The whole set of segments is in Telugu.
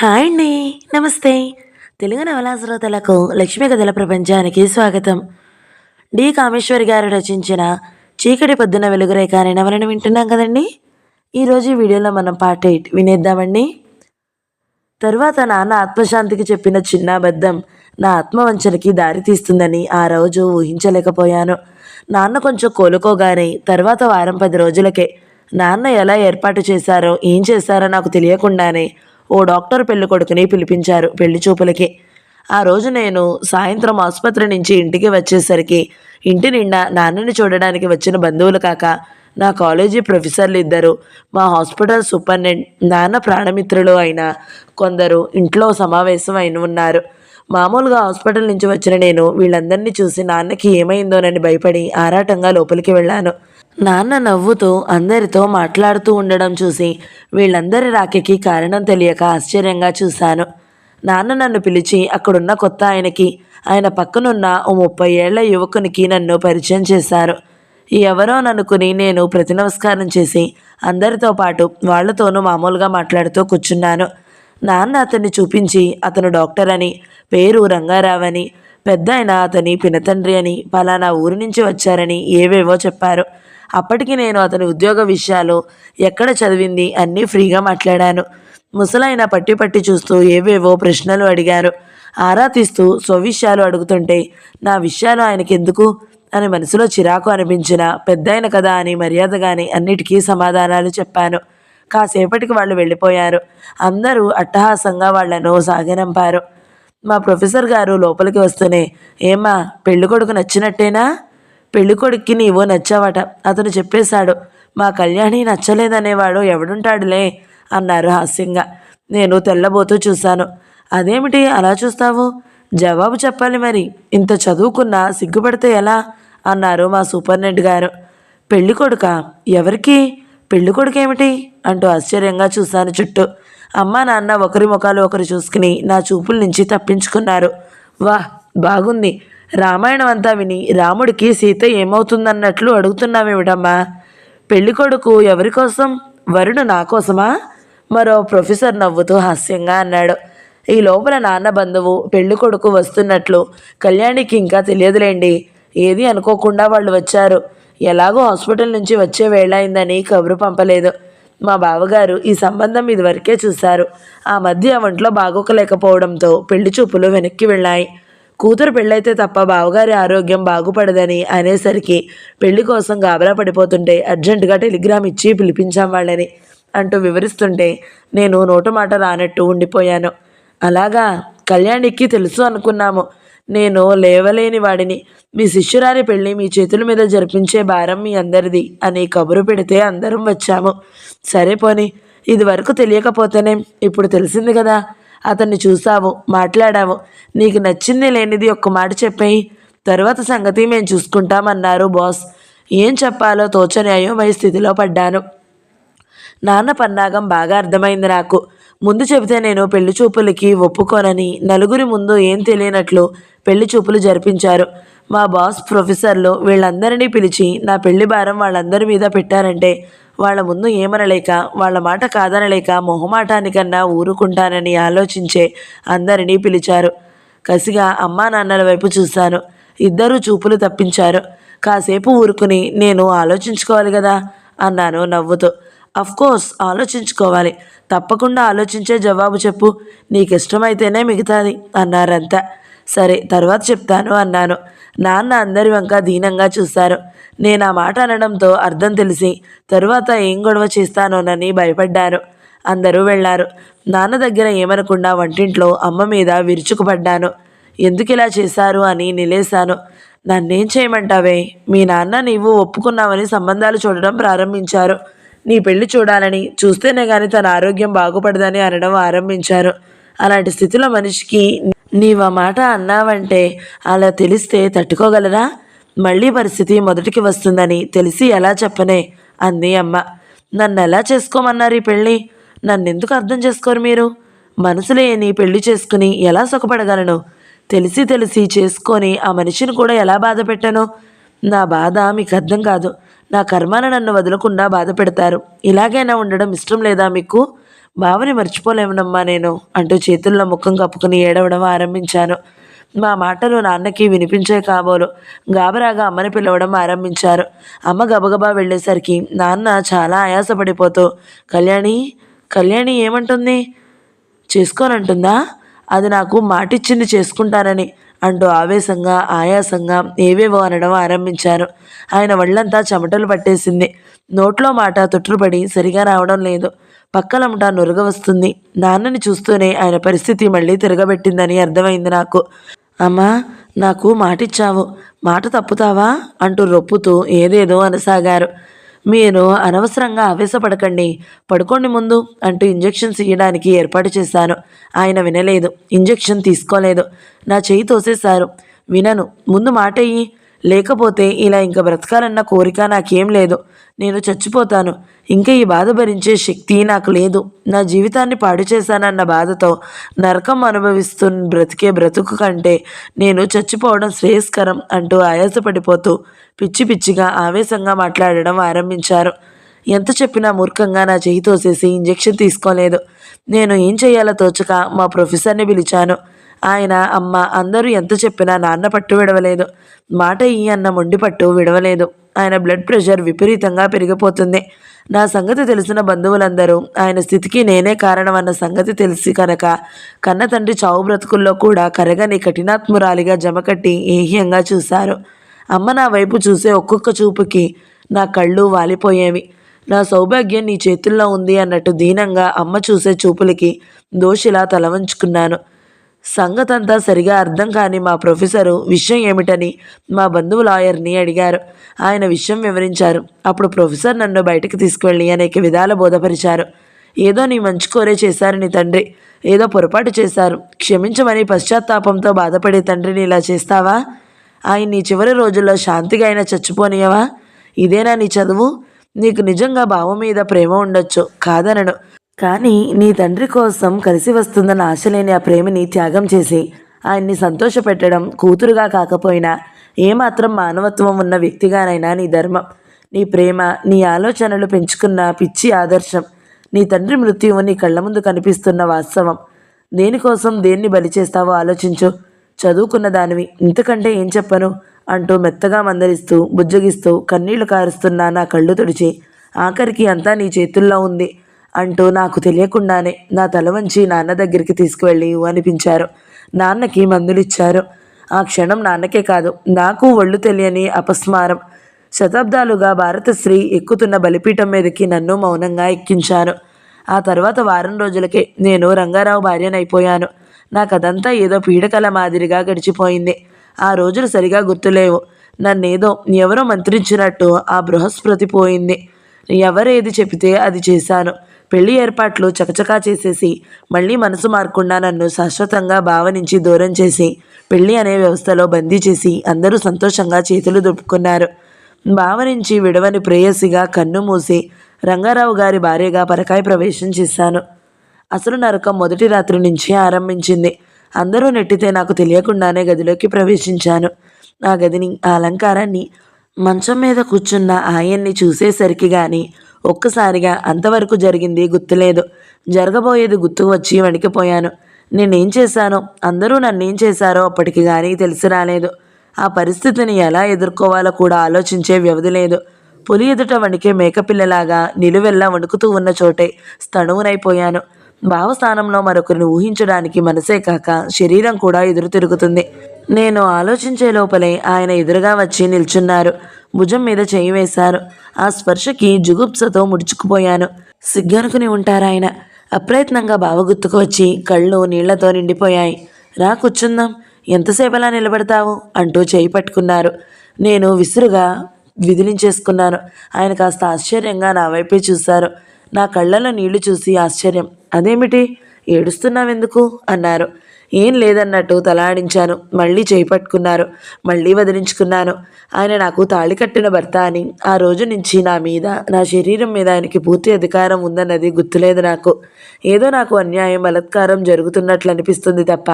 హాయ్ అండి. నమస్తే. తెలుగు నవలా శ్రోతలకు లక్ష్మీ కథల ప్రపంచానికి స్వాగతం. కామేశ్వరి గారు రచించిన 'చీకటి పొద్దున వెలుగురేఖ' అనే నవలను వింటున్నాం కదండి. ఈరోజు ఈ వీడియోలో మనం పార్ట్ 8 వినేద్దామండి. తరువాత నాన్న ఆత్మశాంతికి చెప్పిన చిన్న అబద్ధం నా ఆత్మవంచనకి దారి తీస్తుందని ఆ రోజు ఊహించలేకపోయాను. నాన్న కొంచెం కోలుకోగానే తర్వాత వారం 10 రోజులకే నాన్న ఎలా ఏర్పాటు చేశారో ఏం చేశారో నాకు తెలియకుండానే ఓ డాక్టర్ పెళ్లి కొడుకుని పిలిపించారు పెళ్లి చూపులకి. ఆ రోజు నేను సాయంత్రం ఆసుపత్రి నుంచి ఇంటికి వచ్చేసరికి ఇంటి నిండా నాన్నని చూడడానికి వచ్చిన బంధువులు కాక నా కాలేజీ ప్రొఫెసర్లు ఇద్దరు, మా హాస్పిటల్ సూపరింటెండెంట్, నాన్న ప్రాణమిత్రులు అయిన కొందరు ఇంట్లో సమావేశం అయిన ఉన్నారు. మామూలుగా హాస్పిటల్ నుంచి వచ్చిన నేను వీళ్ళందరినీ చూసి నాన్నకి ఏమైందోనని భయపడి ఆరాటంగా లోపలికి వెళ్ళాను. నాన్న నవ్వుతూ అందరితో మాట్లాడుతూ ఉండడం చూసి వీళ్ళందరి రాకకి కారణం తెలియక ఆశ్చర్యంగా చూశాను. నాన్న నన్ను పిలిచి అక్కడున్న కొత్త ఆయనకి, ఆయన పక్కనున్న ఓ 30 ఏళ్ల యువకునికి నన్ను పరిచయం చేశారు. ఎవరోననుకుని నేను ప్రతి నమస్కారం చేసి అందరితో పాటు వాళ్లతోనూ మామూలుగా మాట్లాడుతూ కూర్చున్నాను. నాన్న అతన్ని చూపించి అతను డాక్టర్ అని, పేరు రంగారావు అని, పెద్ద ఆయన అతని పినతండ్రి అని, పలానా ఊరి నుంచి వచ్చారని ఏవేవో చెప్పారు. అప్పటికి నేను అతని ఉద్యోగ విషయాలు, ఎక్కడ చదివింది అన్నీ ఫ్రీగా మాట్లాడాను. ముసలాయన పట్టి పట్టి చూస్తూ ఏవేవో ప్రశ్నలు అడిగారు. ఆరా తీస్తూ స్వవిషయాలు అడుగుతుంటే నా విషయాలు ఆయనకెందుకు అని మనసులో చిరాకు అనిపించిన, పెద్దాయన కదా అని మర్యాదగానే అన్నిటికీ సమాధానాలు చెప్పాను. కాసేపటికి వాళ్ళు వెళ్ళిపోయారు. అందరూ అట్టహాసంగా వాళ్లను సాగనంపారు. మా ప్రొఫెసర్ గారు లోపలికి వస్తూనే, ఏమ్మా పెళ్ళికొడుకు నచ్చినట్టేనా? పెళ్ళికొడుక్కి నీవు నచ్చావట, అతను చెప్పేశాడు. మా కళ్యాణి నచ్చలేదనేవాడు ఎవడుంటాడులే అన్నారు హాస్యంగా. నేను తెల్లబోతూ చూశాను. అదేమిటి అలా చూస్తావు? జవాబు చెప్పాలి మరి, ఇంత చదువుకున్నా సిగ్గుపడితే ఎలా అన్నారు మా సూపరింటెండెంట్ గారు. పెళ్ళికొడుక? ఎవరికి పెళ్ళికొడుకేమిటి అంటూ ఆశ్చర్యంగా చూశాను చుట్టూ. అమ్మా నాన్న ఒకరి ముఖాలు ఒకరు చూసుకుని నా చూపుల నుంచి తప్పించుకున్నారు. వాహ్, బాగుంది. రామాయణం అంతా విని రాముడికి సీత ఏమవుతుందన్నట్లు అడుగుతున్నావేమిటమ్మా? పెళ్ళికొడుకు ఎవరి కోసం? వరుడు నా కోసమా? మరో ప్రొఫెసర్ నవ్వుతూ హాస్యంగా అన్నాడు. ఈ లోపల నాన్న బంధువు పెళ్ళికొడుకు వస్తున్నట్లు కళ్యాణికి ఇంకా తెలియదులేండి. ఏది అనుకోకుండా వాళ్ళు వచ్చారు. ఎలాగో హాస్పిటల్ నుంచి వచ్చే వేళ అయిందని కబురు పంపలేదు. మా బావగారు ఈ సంబంధం ఇదివరకే చూశారు. ఆ మధ్య ఒంట్లో బాగోకలేకపోవడంతో పెళ్లి చూపులు వెనక్కి వెళ్ళాయి. కూతురు పెళ్ళైతే తప్ప బావగారి ఆరోగ్యం బాగుపడదని అనేసరికి పెళ్లి కోసం గాబరా పడిపోతుంటే అర్జెంటుగా టెలిగ్రామ్ ఇచ్చి పిలిపించాం వాళ్ళని అంటూ వివరిస్తుంటే నేను నోటు మాట రానట్టు ఉండిపోయాను. అలాగా, కళ్యాణికి తెలుసు అనుకున్నాము. నేను లేవలేని వాడిని. మీ శిష్యురాలి పెళ్ళి మీ చేతుల మీద జరిపించే భారం మీ అందరిది అని కబురు పెడితే అందరం వచ్చాము. సరే పోని, ఇది వరకు తెలియకపోతేనే ఇప్పుడు తెలిసింది కదా. అతన్ని చూసావు, మాట్లాడావు. నీకు నచ్చింది లేనిది ఒక్క మాట చెప్పేయి, తర్వాత సంగతి మేము చూసుకుంటామన్నారు బాస్. ఏం చెప్పాలో తోచని అయోమయ స్థితిలో పడ్డాను. నాన్న పన్నాగం బాగా అర్థమైంది నాకు. ముందు చెబితే నేను పెళ్లి చూపులకి ఒప్పుకోనని నలుగురి ముందు ఏం తెలియనట్లు పెళ్లి చూపులు జరిపించారు. మా బాస్ ప్రొఫెసర్లు వీళ్ళందరినీ పిలిచి నా పెళ్లి భారం వాళ్ళందరి మీద పెట్టారంటే వాళ్ళ ముందు ఏమనలేక, వాళ్ళ మాట కాదనలేక మొహమాటానికన్నా ఊరుకుంటానని ఆలోచించే అందరినీ పిలిచారు. కసిగా అమ్మా నాన్నల వైపు చూశాను. ఇద్దరూ చూపులు తప్పించారు. కాసేపు ఊరుకుని నేను ఆలోచించుకోవాలి కదా అన్నాను నవ్వుతూ. అఫ్కోర్స్ ఆలోచించుకోవాలి, తప్పకుండా ఆలోచించే జవాబు చెప్పు, నీకు ఇష్టమైతేనే మిగతాది అన్నారంతా. సరే తర్వాత చెప్తాను అన్నాను. నాన్న అందరి వంక దీనంగా చూశారు. నేను ఆ మాట అనడంతో అర్థం తెలిసి తరువాత ఏం గొడవ చేస్తానోనని భయపడ్డాను. అందరూ వెళ్ళారు. నాన్న దగ్గర ఏమనకుండా వంటింట్లో అమ్మ మీద విరుచుకుపడ్డాను. ఎందుకు ఇలా చేశారు అని నిలేశాను. నన్నేం చేయమంటావే? మీ నాన్న నీవు ఒప్పుకున్నావని సంబంధాలు చూడడం ప్రారంభించారు. నీ పెళ్లి చూడాలని, చూస్తేనే కానీ తన ఆరోగ్యం బాగుపడదని అనడం ఆరంభించారు. అలాంటి స్థితిలో మనిషికి నీవు ఆ మాట అన్నావంటే అలా తెలిస్తే తట్టుకోగలరా? మళ్ళీ పరిస్థితి మొదటికి వస్తుందని తెలిసి ఎలా చెప్పనే అంది అమ్మ. నన్ను ఎలా చేసుకోమన్నారు ఈ పెళ్ళి? నన్నెందుకు అర్థం చేసుకోరు మీరు? మనసులేని పెళ్లి చేసుకుని ఎలా సుఖపడగలను? తెలిసి తెలిసి చేసుకొని ఆ మనిషిని కూడా ఎలా బాధ పెట్టను? నా బాధ మీకు అర్థం కాదు. నా కర్మాన నన్ను వదలకుండా బాధ పెడతారు. ఇలాగైనా ఉండడం ఇష్టం లేదా మీకు? బావని మర్చిపోలేమునమ్మా నేను అంటూ చేతుల్లో ముఖం కప్పుకుని ఏడవడం ఆరంభించాను. మా మాటలు నాన్నకి వినిపించే కాబోలు. గాబరాగా అమ్మని పిలవడం ఆరంభించారు. అమ్మ గబగబా వెళ్ళేసరికి నాన్న చాలా ఆయాసపడిపోతూ, కళ్యాణి, కళ్యాణి ఏమంటుంది? చేసుకోనంటుందా? అది నాకు మాటిచ్చింది చేసుకుంటానని అంటూ ఆవేశంగా ఆయాసంగా ఏవేవో అనడం ఆరంభించారు. ఆయన ఒళ్ళంతా చెమటలు పట్టేసింది. నోట్లో మాట తొట్టుపడి సరిగా రావడం లేదు. పక్కలమట నురగ వస్తుంది. నాన్నని చూస్తూనే ఆయన పరిస్థితి మళ్ళీ తిరగబెట్టిందని అర్థమైంది నాకు. అమ్మా, నాకు మాటిచ్చావు, మాట తప్పుతావా అంటూ రొప్పుతూ ఏదేదో అనసాగారు. మీరు అనవసరంగా ఆవేశపడకండి, పడుకోండి ముందు అంటూ ఇంజెక్షన్స్ ఇయ్యడానికి ఏర్పాటు చేశాను. ఆయన వినలేదు, ఇంజెక్షన్ తీసుకోలేదు. నా చెయ్యి తోసేశారు. వినను, ముందు మాటయ్యి, లేకపోతే ఇలా ఇంక బ్రతకాలన్న కోరిక నాకేం లేదు. నేను చచ్చిపోతాను. ఇంకా ఈ బాధ భరించే శక్తి నాకు లేదు. నా జీవితాన్ని పాడు చేశానన్న బాధతో నరకం అనుభవిస్తూ బ్రతికే బ్రతుకు కంటే నేను చచ్చిపోవడం శ్రేయస్కరం అంటూ ఆయాసపడిపోతూ పిచ్చి పిచ్చిగా ఆవేశంగా మాట్లాడడం ఆరంభించారు. ఎంత చెప్పినా మూర్ఖంగా నా చెయ్యి తోసేసి ఇంజెక్షన్ తీసుకోలేదు. నేను ఏం చేయాలో తోచక మా ప్రొఫెసర్ని పిలిచాను. ఆయన, అమ్మ అందరూ ఎంత చెప్పినా నాన్న పట్టు విడవలేదు. మాట ఈ అన్న మొండి పట్టు విడవలేదు. ఆయన బ్లడ్ ప్రెషర్ విపరీతంగా పెరిగిపోతుంది. నా సంగతి తెలిసిన బంధువులందరూ ఆయన స్థితికి నేనే కారణమన్న సంగతి తెలిసి కనుక కన్న తండ్రి చావు బ్రతుకుల్లో కూడా కరగని కఠినాత్మురాలిగా జమకట్టి ఏహ్యంగా చూశారు. అమ్మ నా వైపు చూసే ఒక్కొక్క చూపుకి నా కళ్ళు వాలిపోయేవి. నా సౌభాగ్యం నీ చేతుల్లో ఉంది అన్నట్టు దీనంగా అమ్మ చూసే చూపులకి దోషిలా తల వంచుకున్నాను. సంగతంతా సరిగా అర్థం కాని మా ప్రొఫెసరు విషయం ఏమిటని మా బంధువు లాయర్ని అడిగారు. ఆయన విషయం వివరించారు. అప్పుడు ప్రొఫెసర్ నన్ను బయటకు తీసుకువెళ్ళి అనేక విధాల బోధపరిచారు. ఏదో నీ మంచి కోరే చేశారు నీ తండ్రి, ఏదో పొరపాటు చేశారు, క్షమించమని పశ్చాత్తాపంతో బాధపడే తండ్రిని ఇలా చేస్తావా? ఆయన నీ చివరి రోజుల్లో శాంతిగా అయినా చచ్చిపోనియవా? ఇదేనా నీ చదువు? నీకు నిజంగా బావ మీద ప్రేమ ఉండొచ్చు, కాదనను. కానీ నీ తండ్రి కోసం కలిసి వస్తుందన్న ఆశ లేని ఆ ప్రేమని త్యాగం చేసి ఆయన్ని సంతోషపెట్టడం కూతురుగా కాకపోయినా ఏమాత్రం మానవత్వం ఉన్న వ్యక్తిగానైనా నీ ధర్మం. నీ ప్రేమ, నీ ఆలోచనలు పెంచుకున్న పిచ్చి ఆదర్శం. నీ తండ్రి మృత్యువు నీ కళ్ళ ముందు కనిపిస్తున్న వాస్తవం. దేనికోసం దేన్ని బలి చేస్తావో ఆలోచించు. చదువుకున్న దానివి, ఇంతకంటే ఏం చెప్పను అంటూ మెత్తగా మందలిస్తూ బుజ్జగిస్తూ కన్నీళ్లు కారుస్తున్నా నా కళ్ళు తుడిచి ఆఖరికి అంతా నీ చేతుల్లో ఉంది అంటూ నాకు తెలియకుండానే నా తల వంచి నాన్న దగ్గరికి తీసుకువెళ్ళి అనిపించారు. నాన్నకి మందులిచ్చారు. ఆ క్షణం నాన్నకే కాదు, నాకు ఒళ్ళు తెలియని అపస్మారం. శతాబ్దాలుగా భారత స్త్రీ ఎక్కుతున్న బలిపీఠం మీదకి నన్ను మౌనంగా ఎక్కించాను. ఆ తర్వాత వారం రోజులకే నేను రంగారావు భార్యనైపోయాను. నాకదంతా ఏదో పీడకల మాదిరిగా గడిచిపోయింది. ఆ రోజులు సరిగా గుర్తులేవు. నన్నేదో ఎవరో మంత్రించినట్టు ఆ బృహస్పతి పోయింది. ఎవరేది చెబితే అది చేశాను. పెళ్లి ఏర్పాట్లు చకచకా చేసేసి మళ్ళీ మనసు మారకుండా నన్ను శాశ్వతంగా భావనించి దూరం చేసి పెళ్లి అనే వ్యవస్థలో బందీ చేసి అందరూ సంతోషంగా చేతులు దుప్పుకున్నారు. భావనించి విడవని ప్రేయసిగా కన్ను మూసి రంగారావు గారి భార్యగా పరకాయ ప్రవేశం చేశాను. అసలు నరకం మొదటి రాత్రి నుంచి ఆరంభించింది. అందరూ నెట్టితే నాకు తెలియకుండానే గదిలోకి ప్రవేశించాను. ఆ గదిని, ఆ అలంకారాన్ని, మంచం మీద కూర్చున్న ఆయన్ని చూసేసరికి కానీ ఒక్కసారిగా అంతవరకు జరిగింది గుర్తులేదు. జరగబోయేది గుర్తుకు వచ్చి వణికిపోయాను. నేనేం చేశానో, అందరూ నన్నేం చేశారో అప్పటికి కానీ తెలిసి రాలేదు. ఆ పరిస్థితిని ఎలా ఎదుర్కోవాలో కూడా ఆలోచించే వ్యవధి లేదు. పులి ఎదుట వణికే మేకపిల్లలాగా నిలువెల్లా వణుకుతూ ఉన్న చోటే స్తణువునైపోయాను. భావస్థానంలో మరొకరిని ఊహించడానికి మనసే కాక శరీరం కూడా ఎదురు తిరుగుతుంది. నేను ఆలోచించే లోపలే ఆయన ఎదురుగా వచ్చి నిల్చున్నారు. భుజం మీద చేయి వేశారు. ఆ స్పర్శకి జుగుప్సతో ముడుచుకుపోయాను. సిగ్గనుకుని ఉంటారాయన. అప్రయత్నంగా బావ గుర్తుకు వచ్చి కళ్ళు నీళ్లతో నిండిపోయాయి. రా కూర్చుందాం, ఎంతసేపలా నిలబడతావు అంటూ చేయి పట్టుకున్నారు. నేను విసురుగా విదిలించేసుకున్నాను. ఆయన కాస్త ఆశ్చర్యంగా నా వైపే చూశారు. నా కళ్ళలో నీళ్లు చూసి ఆశ్చర్యం. అదేమిటి, ఏడుస్తున్నావెందుకు అన్నారు. ఏం లేదన్నట్టు తలాడించాను. మళ్ళీ చేయి పట్టుకున్నారు. మళ్ళీ వదిలించుకున్నాను. ఆయన నాకు తాళి కట్టిన భర్త అని ఆ రోజు నుంచి నా మీద, నా శరీరం మీద ఆయనకి పూర్తి అధికారం ఉందన్నది గుర్తులేదు నాకు. ఏదో నాకు అన్యాయం, బలత్కారం జరుగుతున్నట్లు అనిపిస్తుంది తప్ప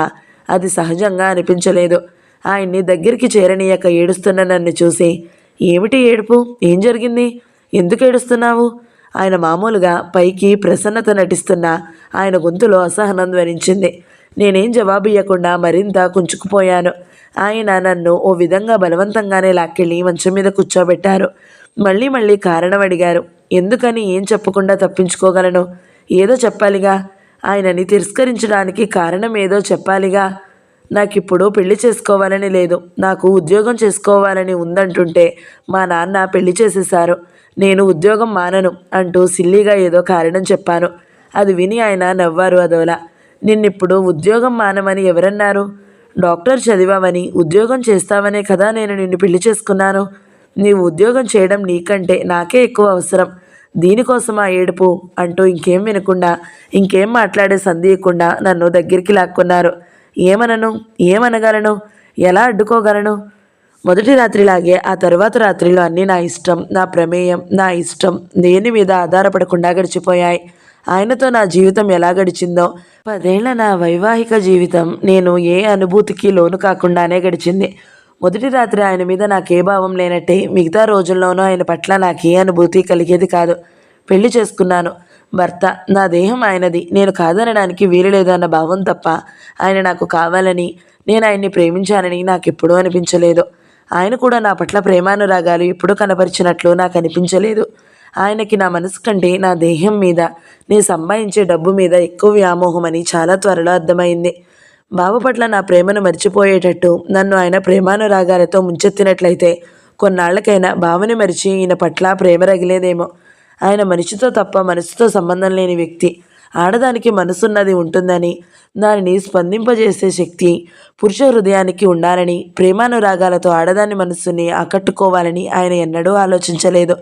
అది సహజంగా అనిపించలేదు. ఆయన్ని దగ్గరికి చేరనీయక ఏడుస్తున్న నన్ను చూసి, ఏమిటి ఏడుపు, ఏం జరిగింది, ఎందుకు ఏడుస్తున్నావు ఆయన మామూలుగా పైకి ప్రసన్నత నటిస్తున్న ఆయన గొంతులో అసహనం ధ్వనించింది. నేనేం జవాబు ఇవ్వకుండా మరింత కుంచుకుపోయాను. ఆయన నన్ను ఓ విధంగా బలవంతంగానే లాక్కెళ్ళి మంచం మీద కూర్చోబెట్టారు. మళ్ళీ మళ్ళీ కారణం అడిగారు. ఎందుకని ఏం చెప్పకుండా తప్పించుకోగలను? ఏదో చెప్పాలిగా. ఆయనని తిరస్కరించడానికి కారణం ఏదో చెప్పాలిగా. నాకిప్పుడు పెళ్లి చేసుకోవాలని లేదు, నాకు ఉద్యోగం చేసుకోవాలని ఉందంటుంటే మా నాన్న పెళ్లి చేసేశారు. నేను ఉద్యోగం మానను అంటూ సిల్లీగా ఏదో కారణం చెప్పాను. అది విని ఆయన నవ్వారు అదోలా. నిన్నిప్పుడు ఉద్యోగం మానమని ఎవరన్నారు? డాక్టర్ చదివావని ఉద్యోగం చేస్తావనే కదా నేను నిన్ను పెళ్లి చేసుకున్నాను. నీవు ఉద్యోగం చేయడం నీకంటే నాకే ఎక్కువ అవసరం. దీనికోసం ఆ ఏడుపు అంటూ ఇంకేం వినకుండా ఇంకేం మాట్లాడే సందేయకుండా నన్ను దగ్గరికి లాక్కున్నారు. ఏమనను? ఏమనగలను? ఎలా అడ్డుకోగలను? మొదటి రాత్రిలాగే ఆ తరువాత రాత్రిలో అన్నీ నా ఇష్టం, నా ప్రమేయం, నా ఇష్టం దేని మీద ఆధారపడకుండా గడిచిపోయాయి. ఆయనతో నా జీవితం ఎలా గడిచిందో, 10 ఏళ్ల నా వైవాహిక జీవితం నేను ఏ అనుభూతికి లోను కాకుండానే గడిచింది. మొదటి రాత్రి ఆయన మీద నాకే భావం లేనట్టే మిగతా రోజుల్లోనూ ఆయన పట్ల నాకే అనుభూతి కలిగేది కాదు. పెళ్లి చేసుకున్నాను. భర్త, నా దేహం ఆయనది, నేను కాదనడానికి వీలు లేదు అన్న భావం తప్ప ఆయన నాకు కావాలని, నేను ఆయన్ని ప్రేమించానని నాకెప్పుడూ అనిపించలేదు. ఆయన కూడా నా పట్ల ప్రేమానురాగాలు ఎప్పుడూ కనపరిచినట్లు నాకు అనిపించలేదు. ఆయనకి నా మనసు కంటే నా దేహం మీద, నేను సంపాదించే డబ్బు మీద ఎక్కువ వ్యామోహమని చాలా త్వరలో అర్థమైంది. బావ పట్ల నా ప్రేమను మర్చిపోయేటట్టు నన్ను ఆయన ప్రేమానురాగాలతో ముంచెత్తినట్లయితే కొన్నాళ్లకైనా బావని మరిచి ఈయన పట్ల ప్రేమ రగిలేదేమో. ఆయన మనిషితో తప్ప మనసుతో సంబంధం లేని వ్యక్తి. ఆడదానికి మనసున్నది ఉంటుందని, దానిని స్పందింపజేసే శక్తి పురుష హృదయానికి ఉండాలని, ప్రేమానురాగాలతో ఆడదాని మనస్సుని ఆకట్టుకోవాలని ఆయన ఎన్నడూ ఆలోచించలేదు.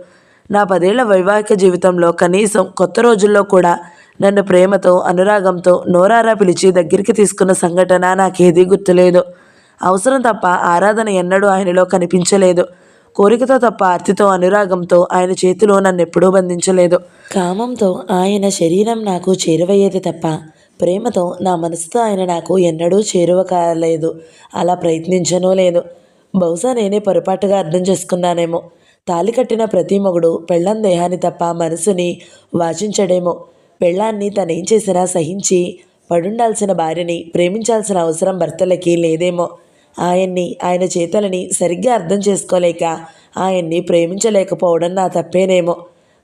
నా 10 ఏళ్ల వైవాహిక జీవితంలో కనీసం కొత్త రోజుల్లో కూడా నన్ను ప్రేమతో, అనురాగంతో నోరారా పిలిచి దగ్గరికి తీసుకున్న సంఘటన నాకేదీ గుర్తులేదు. అవసరం తప్ప ఆరాధన ఎన్నడూ ఆయనలో కనిపించలేదు. కోరికతో తప్ప ఆర్తితో, అనురాగంతో ఆయన చేతిలో నన్నెప్పుడూ బంధించలేదు. కామంతో ఆయన శరీరం నాకు చేరువయ్యేది తప్ప ప్రేమతో నా మనసుతో ఆయన నాకు ఎన్నడూ చేరువ కాలేదు. అలా ప్రయత్నించనూ లేదు. బహుశా నేనే పొరపాటుగా అర్థం చేసుకున్నానేమో. తాళి కట్టిన ప్రతి మొగుడు పెళ్ళాం దేహాన్ని తప్ప మనసుని వాచించడేమో. పెళ్ళాన్ని తనేం చేసినా సహించి పడుండాల్సిన భార్యని ప్రేమించాల్సిన అవసరం భర్తలకి లేదేమో. ఆయన్ని, ఆయన చేతలని సరిగ్గా అర్థం చేసుకోలేక ఆయన్ని ప్రేమించలేకపోవడం నా తప్పేనేమో.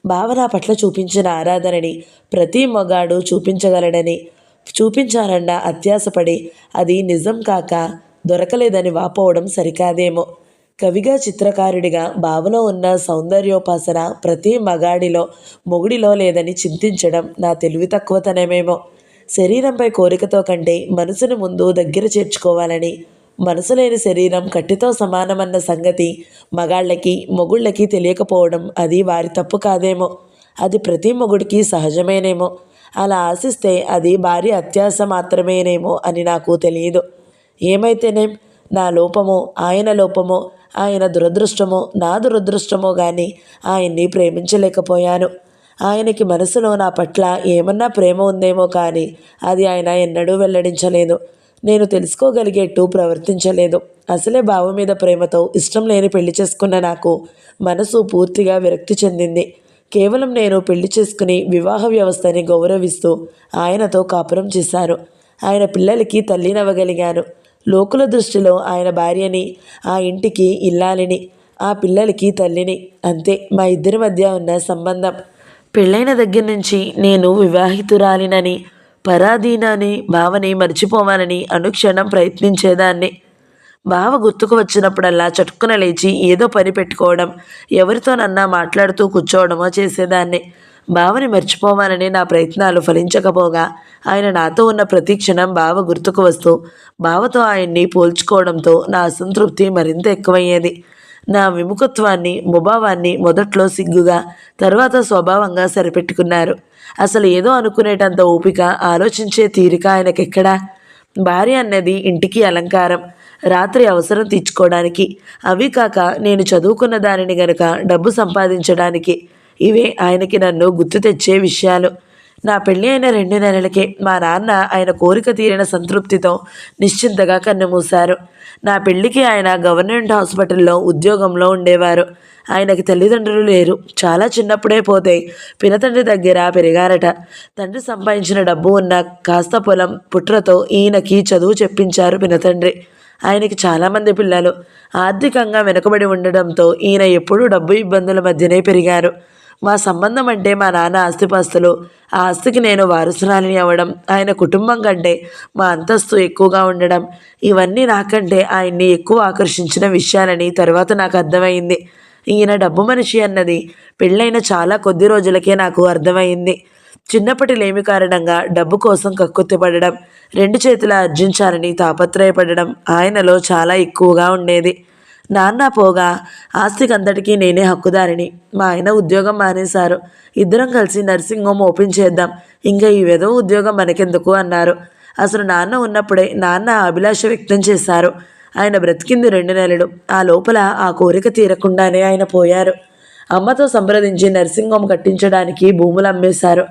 బావ నా పట్ల చూపించిన ఆరాధనని ప్రతి మగాడు చూపించగలడని, చూపించాలన్న అత్యాసపడి అది నిజం కాక దొరకలేదని వాపోవడం సరికాదేమో. కవిగా, చిత్రకారుడిగా బావలో ఉన్న సౌందర్యోపాసన ప్రతి మగాడిలో, మొగుడిలో లేదని చింతించడం నా తెలివి తక్కువతనమేమో. శరీరంపై కోరికతో కంటే మనసును ముందు దగ్గర చేర్చుకోవాలని, మనసు లేని శరీరం కట్టితో సమానమన్న సంగతి మగాళ్ళకి, మొగుళ్ళకి తెలియకపోవడం అది వారి తప్పు కాదేమో. అది ప్రతి మొగుడికి సహజమేనేమో. అలా ఆశిస్తే అది భార్య అత్యాశ మాత్రమేనేమో అని నాకు తెలియదు. ఏమైతేనేం, నా లోపమో, ఆయన లోపమో, ఆయన దురదృష్టమో, నా దురదృష్టమో కానీ ఆయన్ని ప్రేమించలేకపోయాను. ఆయనకి మనసులో నా పట్ల ఏమన్నా ప్రేమ ఉందేమో కానీ అది ఆయన ఎన్నడూ వెల్లడించలేదు. నేను తెలుసుకోగలిగేట్టు ప్రవర్తించలేదు. అసలే బావ మీద ప్రేమతో ఇష్టం లేని పెళ్లి చేసుకున్న నాకు మనసు పూర్తిగా విరక్తి చెందింది. కేవలం నేను పెళ్లి చేసుకుని వివాహ వ్యవస్థని గౌరవిస్తూ ఆయనతో కాపురం చేశాను. ఆయన పిల్లలకి తల్లినవ్వగలిగాను. లోకుల దృష్టిలో ఆయన భార్యని, ఆ ఇంటికి ఇల్లాలిని, ఆ పిల్లలకి తల్లిని. అంతే మా ఇద్దరి మధ్య ఉన్న సంబంధం. పెళ్ళైన దగ్గర నుంచి నేను వివాహితురాలినని, పరాధీనని బావని మర్చిపోవాలని అనుక్షణం ప్రయత్నించేదాన్ని. బావ గుర్తుకు వచ్చినప్పుడల్లా చటుక్కున లేచి ఏదో పని పెట్టుకోవడం, ఎవరితోనన్నా మాట్లాడుతూ కూర్చోవడమో చేసేదాన్ని. బావని మర్చిపోవాలని నా ప్రయత్నాలు ఫలించకపోగా ఆయన నాతో ఉన్న ప్రతి క్షణం బావ గుర్తుకు వస్తూ బావతో ఆయన్ని పోల్చుకోవడంతో నా అసంతృప్తి మరింత ఎక్కువయ్యేది. నా విముఖత్వాన్ని, ముభావాన్ని మొదట్లో సిగ్గుగా, తర్వాత స్వభావంగా సరిపెట్టుకున్నారు. అసలు ఏదో అనుకునేటంత ఓపిక, ఆలోచించే తీరిక ఆయనకెక్కడా? భార్య అన్నది ఇంటికి అలంకారం, రాత్రి అవసరం తీర్చుకోవడానికి. అవి కాక నేను చదువుకున్న దానిని గనుక డబ్బు సంపాదించడానికి. ఇవే ఆయనకి నన్ను గుర్తు తెచ్చే విషయాలు. నా పెళ్ళి అయిన 2 నెలలకే మా నాన్న ఆయన కోరిక తీరిన సంతృప్తితో నిశ్చింతగా కన్నుమూశారు. నా పెళ్లికి ఆయన గవర్నమెంట్ హాస్పిటల్లో ఉద్యోగంలో ఉండేవారు. ఆయనకి తల్లిదండ్రులు లేరు. చాలా చిన్నప్పుడే పోతే పినతండ్రి దగ్గర పెరిగారట. తండ్రి సంపాదించిన డబ్బు ఉన్న కాస్త పొలం పుట్రతో ఈయనకి చదువు చెప్పించారు పినతండ్రి. ఆయనకి చాలామంది పిల్లలు. ఆర్థికంగా వెనుకబడి ఉండడంతో ఈయన ఎప్పుడూ డబ్బు ఇబ్బందుల మధ్యనే పెరిగారు. మా సంబంధం అంటే మా నాన్న ఆస్తిపాస్తులు, ఆ ఆస్తికి నేను వారసురాలిని అవ్వడం, ఆయన కుటుంబం కంటే మా అంతస్తు ఎక్కువగా ఉండడం, ఇవన్నీ నాకంటే ఆయన్ని ఎక్కువ ఆకర్షించిన విషయాలని తర్వాత నాకు అర్థమైంది. ఈయన డబ్బు మనిషి అన్నది పెళ్ళైన చాలా కొద్ది రోజులకే నాకు అర్థమైంది. చిన్నప్పటి లేమి కారణంగా డబ్బు కోసం కక్కుర్తిపడడం, 2 చేతులా ఆర్జించాలని తాపత్రయపడడం ఆయనలో చాలా ఎక్కువగా ఉండేది. నాన్న పోగా ఆస్తికంతటికీ నేనే హక్కుదారిని. మా ఆయన ఉద్యోగం మానేశారు. ఇద్దరం కలిసి నర్సింగ్ హోమ్ ఓపెన్ చేద్దాం, ఇంకా ఈ వెధవ ఉద్యోగం మనకెందుకు అన్నారు. అసలు నాన్న ఉన్నప్పుడే నాన్న అభిలాష వ్యక్తం చేశారు. ఆయన బ్రతికింది 2 నెలలు. ఆ లోపల ఆ కోరిక తీరకుండానే ఆయన పోయారు. అమ్మతో సంప్రదించి నర్సింగ్ హోమ్ కట్టించడానికి భూములు అమ్మేశారు.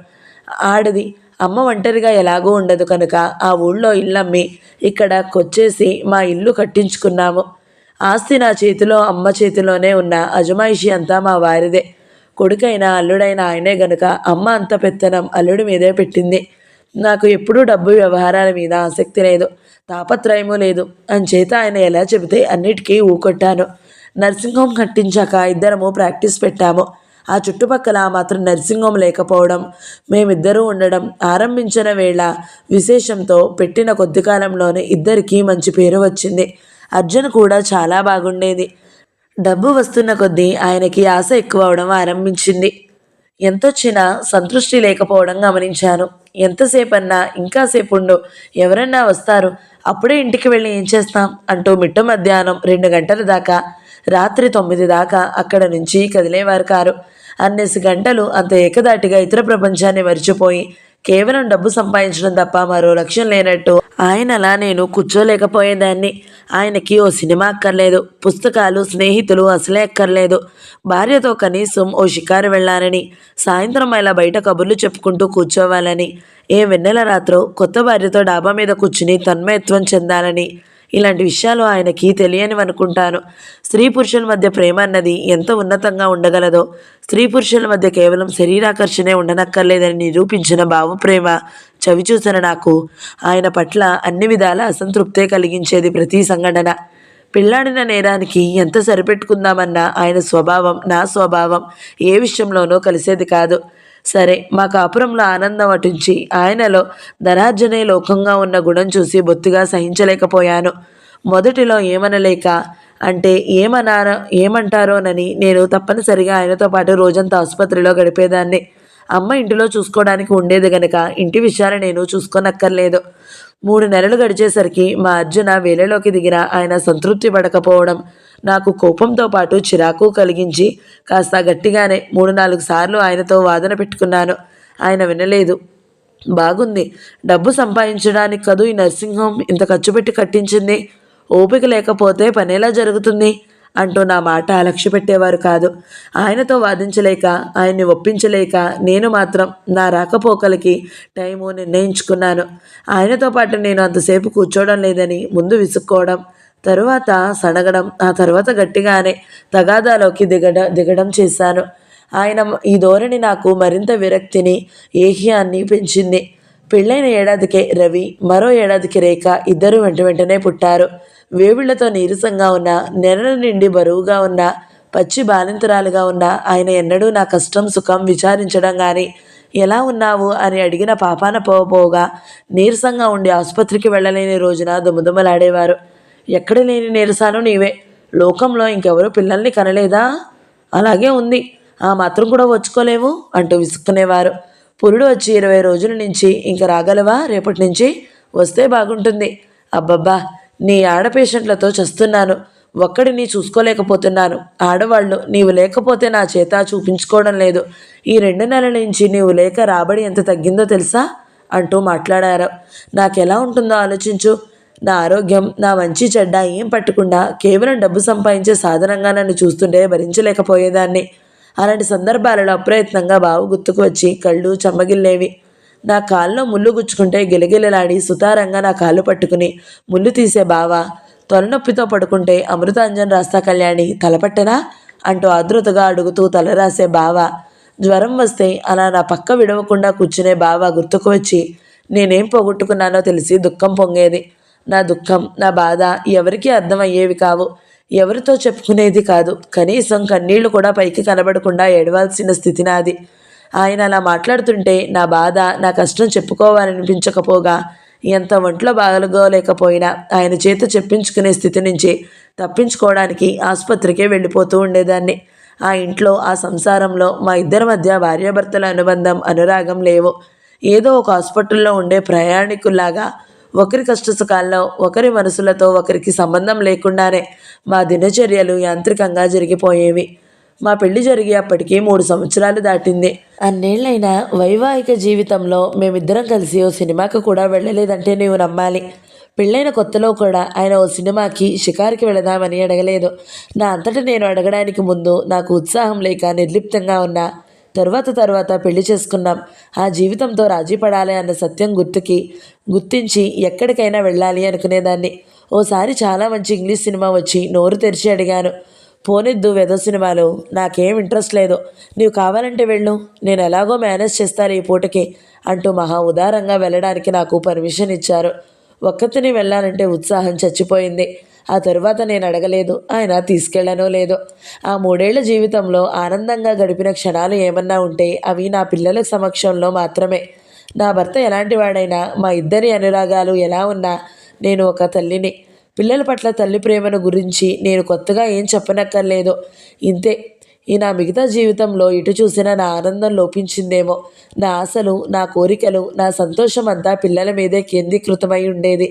ఆడది అమ్మ ఒంటరిగా ఎలాగూ ఉండదు కనుక ఆ ఊళ్ళో ఇల్లమ్మి ఇక్కడకొచ్చేసి మా ఇల్లు కట్టించుకున్నాము. ఆస్తి నా చేతిలో అమ్మ చేతిలోనే ఉన్న అజమాయిషి అంతా మా వారిదే. కొడుకైనా అల్లుడైన ఆయనే గనుక అమ్మ అంత పెత్తనం అల్లుడి మీదే పెట్టింది. నాకు ఎప్పుడూ డబ్బు వ్యవహారాల మీద ఆసక్తి లేదు, తాపత్రయము లేదు. అంచేత ఆయన ఎలా చెబితే అన్నిటికీ ఊకొట్టాను. నర్సింగ్ హోమ్ కట్టించాక ఇద్దరము ప్రాక్టీస్ పెట్టాము. ఆ చుట్టుపక్కల మాత్రం నర్సింగ్ హోమ్ లేకపోవడం, మేమిద్దరూ ఉండడం ఆరంభించిన వేళ విశేషంతో పెట్టిన కొద్ది కాలంలోనే ఇద్దరికీ మంచి పేరు వచ్చింది. అర్జున్ కూడా చాలా బాగుండేది. డబ్బు వస్తున్న కొద్దీ ఆయనకి ఆశ ఎక్కువ అవడం ఆరంభించింది. ఎంతొచ్చినా సంతృష్టి లేకపోవడం గమనించాను. ఎంతసేపన్నా ఇంకాసేపు ఉండు, ఎవరన్నా వస్తారు, అప్పుడే ఇంటికి వెళ్ళి ఏం చేస్తాం అంటూ మిట్ట మధ్యాహ్నం 2 గంటల దాకా, రాత్రి 9 దాకా అక్కడ నుంచి కదిలేవారు కారు. అన్నేసి గంటలు అంత ఏకదాటిగా ఇతర ప్రపంచాన్ని మరిచిపోయి కేవలం డబ్బు సంపాదించడం తప్ప మరో లక్ష్యం లేనట్టు ఆయనలా నేను కూర్చోలేకపోయేదాన్ని. ఆయనకి ఓ సినిమా అక్కర్లేదు, పుస్తకాలు, స్నేహితులు అసలే అక్కర్లేదు. భార్యతో కనీసం ఓ షికారు వెళ్ళాలని, సాయంత్రం ఇలా బయట కబుర్లు చెప్పుకుంటూ కూర్చోవాలని, ఏ వెన్నెల రాత్రో కొత్త భార్యతో డాబా మీద కూర్చుని తన్మయత్వం చెందాలని, ఇలాంటి విషయాలు ఆయనకి తెలియనివనుకుంటాను. స్త్రీ పురుషుల మధ్య ప్రేమ అన్నది ఎంత ఉన్నతంగా ఉండగలదో, స్త్రీ పురుషుల మధ్య కేవలం శరీరాకర్షణే ఉండనక్కర్లేదని నిరూపించిన భావప్రేమ చవిచూసిన నాకు ఆయన పట్ల అన్ని విధాల అసంతృప్తే కలిగించేది ప్రతి సంఘటన. పిల్లాడిన నేరానికి ఎంత సరిపెట్టుకుందామన్నా ఆయన స్వభావం నా స్వభావం ఏ విషయంలోనూ కలిసేది కాదు. సరే, మా కాపురంలో ఆనందం అటుంచి ఆయనలో ధనార్జనే లోకంగా ఉన్న గుణం చూసి బొత్తిగా సహించలేకపోయాను. మొదటిలో ఏమనలేక, అంటే ఏమంటారోనని నేను తప్పనిసరిగా ఆయనతో పాటు రోజంతా ఆసుపత్రిలో గడిపేదాన్ని. అమ్మ ఇంటిలో చూసుకోవడానికి ఉండేది గనక ఇంటి విషయాలు నేను చూసుకోనక్కర్లేదు. 3 నెలలు గడిచేసరికి మా అర్జున వేలలోకి దిగిన ఆయన సంతృప్తి పడకపోవడం నాకు కోపంతో పాటు చిరాకు కలిగించి కాస్త గట్టిగానే 3-4 సార్లు ఆయనతో వాదన పెట్టుకున్నాను. ఆయన వినలేదు. బాగుంది, డబ్బు సంపాదించడానికి కదూ ఈ నర్సింగ్ హోమ్ ఇంత ఖర్చు పెట్టి కట్టించింది, ఓపిక లేకపోతే పనేలా జరుగుతుంది అంటూ నా మాట లక్ష్య పెట్టేవారు కాదు. ఆయనతో వాదించలేక, ఆయన్ని ఒప్పించలేక నేను మాత్రం నా రాకపోకలకి టైము నిర్ణయించుకున్నాను. ఆయనతో పాటు నేను అంతసేపు కూర్చోవడం లేదని ముందు విసుక్కోవడం, తరువాత సనగడం, ఆ తర్వాత గట్టిగానే తగాదాలోకి దిగడం చేశాను. ఆయన ఈ ధోరణి నాకు మరింత విరక్తిని, ఏహ్యాన్ని పెంచింది. పెళ్ళైన ఏడాదికే రవి, మరో ఏడాదికి రేఖ ఇద్దరు వెంటనే పుట్టారు. వేవిళ్లతో నీరసంగా ఉన్న, నెలల నిండి బరువుగా ఉన్న, పచ్చి బాలింతరాలుగా ఉన్న ఆయన ఎన్నడూ నా కష్టం సుఖం విచారించడం కానీ, ఎలా ఉన్నావు అని అడిగిన పాపాన పోగా నీరసంగా ఉండి ఆసుపత్రికి వెళ్ళలేని రోజున దుమదుమలాడేవారు. ఎక్కడ లేని నీరసాలు నీవే, లోకంలో ఇంకెవరూ పిల్లల్ని కనలేదా? అలాగే ఉంది, ఆ మాత్రం కూడా వచ్చుకోలేవు అంటూ విసుక్కునేవారు. పురుడు వచ్చి 20 రోజుల నుంచి ఇంక రాగలవా? రేపటి నుంచి వస్తే బాగుంటుంది. అబ్బబ్బా, నీ ఆడ పేషెంట్లతో చస్తున్నాను, ఒక్కడిని చూసుకోలేకపోతున్నాను. ఆడవాళ్ళు నీవు లేకపోతే నా చేత చూపించుకోవడం లేదు. ఈ 2 నెలల నుంచి నీవు లేక రాబడి ఎంత తగ్గిందో తెలుసా అంటూ మాట్లాడారు. నాకెలా ఉంటుందో ఆలోచించు. నా ఆరోగ్యం, నా మంచి చెడ్డ ఏం పట్టకుండా కేవలం డబ్బు సంపాదించే సాధనంగా నన్ను చూస్తుంటే భరించలేకపోయేదాన్ని. అలాంటి సందర్భాలలో అప్రయత్నంగా బావు గుర్తుకు వచ్చి కళ్ళు చెమ్మగిల్లేవి. నా కాల్లో ముళ్ళు గుచ్చుకుంటే గిలగిలలాడి సుతారంగా నా కాళ్ళు పట్టుకుని ముళ్ళు తీసే బావ, తొలనొప్పితో పడుకుంటే అమృతాంజన్ రాస్తా కళ్యాణి తలపట్టనా అంటూ ఆతృతగా అడుగుతూ తలరాసే బావ, జ్వరం వస్తే అలా నా పక్క విడవకుండా కూర్చునే బావ గుర్తుకు వచ్చి నేనేం పోగొట్టుకున్నానో తెలిసి దుఃఖం పొంగేది. నా దుఃఖం, నా బాధ ఎవరికీ అర్థమయ్యేవి కావు. ఎవరితో చెప్పుకునేది కాదు. కనీసం కన్నీళ్లు కూడా పైకి కనబడకుండా ఏడవాల్సిన స్థితి నాది. ఆయన అలా మాట్లాడుతుంటే నా బాధ, నా కష్టం చెప్పుకోవాలనిపించకపోగా, ఎంత ఒంట్లో బాగోలేకపోయినా ఆయన చేత చెప్పించుకునే స్థితి నుంచి తప్పించుకోవడానికి ఆసుపత్రికే వెళ్ళిపోతూ ఉండేదాన్ని. ఆ ఇంట్లో, ఆ సంసారంలో మా ఇద్దరి మధ్య భార్యాభర్తల అనుబంధం, అనురాగం లేవు. ఏదో ఒక హాస్పిటల్లో ఉండే ప్రయాణికుల్లాగా ఒకరి కష్టసుఖాల్లో, ఒకరి మనసులతో ఒకరికి సంబంధం లేకుండానే మా దినచర్యలు యాంత్రికంగా జరిగిపోయేవి. మా పెళ్లి జరిగి అప్పటికి 3 సంవత్సరాలు దాటింది. అన్నేళ్లైన వైవాహిక జీవితంలో మేమిద్దరం కలిసి ఓ సినిమాకి కూడా వెళ్ళలేదంటే నీవు నమ్మాలి. పెళ్ళైన కొత్తలో కూడా ఆయన ఓ సినిమాకి, షికారుకి వెళదామని అడగలేదు. నా అంతటా నేను అడగడానికి ముందు నాకు ఉత్సాహం లేక నిర్లిప్తంగా ఉన్నా. తర్వాత పెళ్లి చేసుకున్నాం. ఆ జీవితంతో రాజీ పడాలి అన్న సత్యం గుర్తించి ఎక్కడికైనా వెళ్ళాలి అనుకునేదాన్ని. ఓసారి చాలా మంచి ఇంగ్లీష్ సినిమా వచ్చి నోరు తెరిచి అడిగాను, పోనిద్దు వెదో సినిమాలు, నాకేం ఇంట్రెస్ట్ లేదు, నీవు కావాలంటే వెళ్ళు, నేను ఎలాగో మేనేజ్ చేస్తాను ఈ పూటకి అంటూ మహా ఉదారంగా వెళ్ళడానికి నాకు పర్మిషన్ ఇచ్చారు. ఒక్కతిని వెళ్ళాలంటే ఉత్సాహం చచ్చిపోయింది. ఆ తరువాత నేను అడగలేదు, ఆయన తీసుకెళ్లనో లేదో. ఆ 3 ఏళ్ల జీవితంలో ఆనందంగా గడిపిన క్షణాలు ఏమన్నా ఉంటే అవి నా పిల్లల సమక్షంలో మాత్రమే. నా భర్త ఎలాంటి వాడైనా, మా ఇద్దరి అనురాగాలు ఎలా ఉన్నా, నేను ఒక తల్లిని. పిల్లల పట్ల తల్లి ప్రేమను గురించి నేను కొత్తగా ఏం చెప్పనక్కర్లేదు. ఇంతే. ఈ నా మిగతా జీవితంలో ఇటు చూసినా నా ఆనందం లోపించిందేమో. నా ఆశలు, నా కోరికలు, నా సంతోషం అంతా పిల్లల మీదే కేంద్రీకృతమై ఉండేది.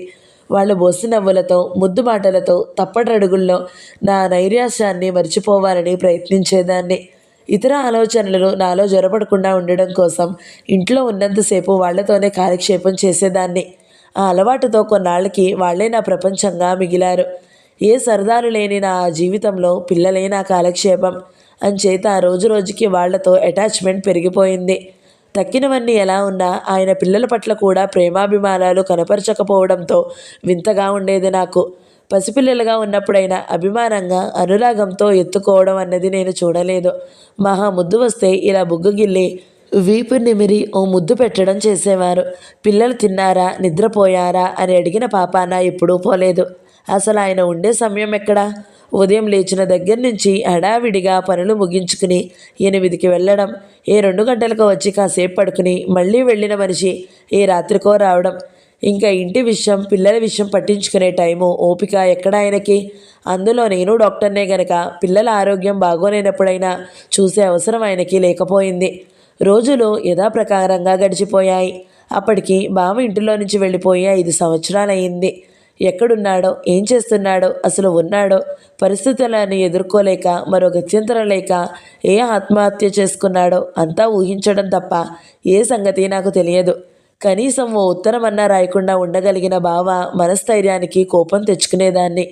వాళ్ళు బోసి నవ్వులతో, ముద్దు మాటలతో, తప్పటడుగుల్లో నా నైరాశ్యాన్ని మర్చిపోవాలని ప్రయత్నించేదాన్ని. ఇతర ఆలోచనలు నాలో జొరపడకుండా ఉండడం కోసం ఇంట్లో ఉన్నంతసేపు వాళ్లతోనే కాలక్షేపం చేసేదాన్ని. ఆ అలవాటుతో కొన్నాళ్ళకి వాళ్లే నా ప్రపంచంగా మిగిలారు. ఏ సరదాలు లేని నా జీవితంలో పిల్లలే నా కాలక్షేపం. అంచేత రోజుకి వాళ్లతో అటాచ్మెంట్ పెరిగిపోయింది. తక్కినవన్నీ ఎలా ఉన్నా ఆయన పిల్లల పట్ల కూడా ప్రేమాభిమానాలు కనపరచకపోవడంతో వింతగా ఉండేది నాకు. పసిపిల్లలుగా ఉన్నప్పుడైనా అభిమానంగా, అనురాగంతో ఎత్తుకోవడం అన్నది నేను చూడలేదు. మహా ముద్దు వస్తే ఇలా బుగ్గగిల్లి వీపు నిమిరి ఓ ముద్దు పెట్టడం చేసేవారు. పిల్లలు తిన్నారా, నిద్రపోయారా అని అడిగిన పాపాన ఎప్పుడూ పోలేదు. అసలు ఆయన ఉండే సమయం ఎక్కడా? ఉదయం లేచిన దగ్గర నుంచి హడావిడిగా పనులు ముగించుకుని 8కి వెళ్ళడం, ఏ 2 గంటలకు వచ్చి కాసేపు పడుకుని మళ్ళీ వెళ్ళిన మనిషి ఏ రాత్రికో రావడం. ఇంకా ఇంటి విషయం, పిల్లల విషయం పట్టించుకునే టైము, ఓపిక ఎక్కడ ఆయనకి? అందులో నేను డాక్టర్నే గనక పిల్లల ఆరోగ్యం బాగోలేనప్పుడైనా చూసే అవసరం ఆయనకి లేకపోయింది. రోజులు యథాప్రకారంగా గడిచిపోయాయి. అప్పటికి బావ ఇంటిలో నుంచి వెళ్ళిపోయి 5 సంవత్సరాలయ్యింది. ఎక్కడున్నాడో, ఏం చేస్తున్నాడో, అసలు ఉన్నాడో, పరిస్థితులను ఎదుర్కోలేక, మరో గత్యంతరం లేక ఏ ఆత్మహత్య చేసుకున్నాడో అంతా ఊహించడం తప్ప ఏ సంగతి నాకు తెలియదు. కనీసం ఓ ఉత్తరమన్నా రాయకుండా ఉండగలిగిన బావ మనస్థైర్యానికి కోపం తెచ్చుకునేదాన్ని.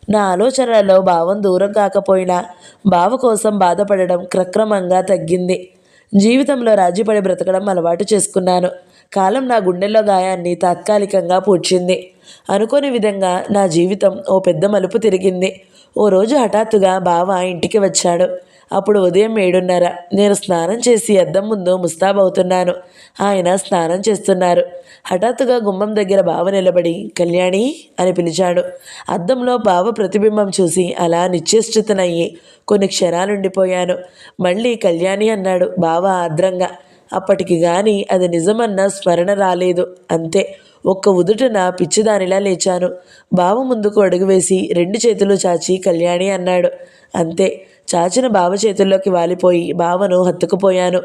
నా ఆలోచనలలో భావం దూరం కాకపోయినా బావ కోసం బాధపడడం క్రక్రమంగా తగ్గింది. జీవితంలో రాజీపడి బ్రతకడం అలవాటు చేసుకున్నాను. కాలం నా గుండెల్లో గాయాన్ని తాత్కాలికంగా పూడ్చింది. అనుకోని విధంగా నా జీవితం ఓ పెద్ద మలుపు తిరిగింది. ఓ రోజు హఠాత్తుగా బావ ఇంటికి వచ్చాడు. అప్పుడు ఉదయం 7:30. నేను స్నానం చేసి అద్దం ముందు ముస్తాబవుతున్నాను. ఆయన స్నానం చేస్తున్నారు. హఠాత్తుగా గుమ్మం దగ్గర బావ నిలబడి కళ్యాణి అని పిలిచాడు. అద్దంలో బావ ప్రతిబింబం చూసి అలా నిశ్చేష్టితనయ్యి కొన్ని క్షణాలుండిపోయాను. మళ్ళీ కళ్యాణి అన్నాడు బావ ఆర్ద్రంగా. అప్పటికి గాని అది నిజమన్న స్మరణ రాలేదు. అంతే, ఒక్క ఉదుటన పిచ్చిదానిలా లేచాను. బావ ముందుకు అడుగు వేసి 2 చేతులు చాచి కళ్యాణి అన్నాడు. అంతే, చాచిన బావ చేతుల్లోకి వాలిపోయి బావను హత్తుకుపోయాను.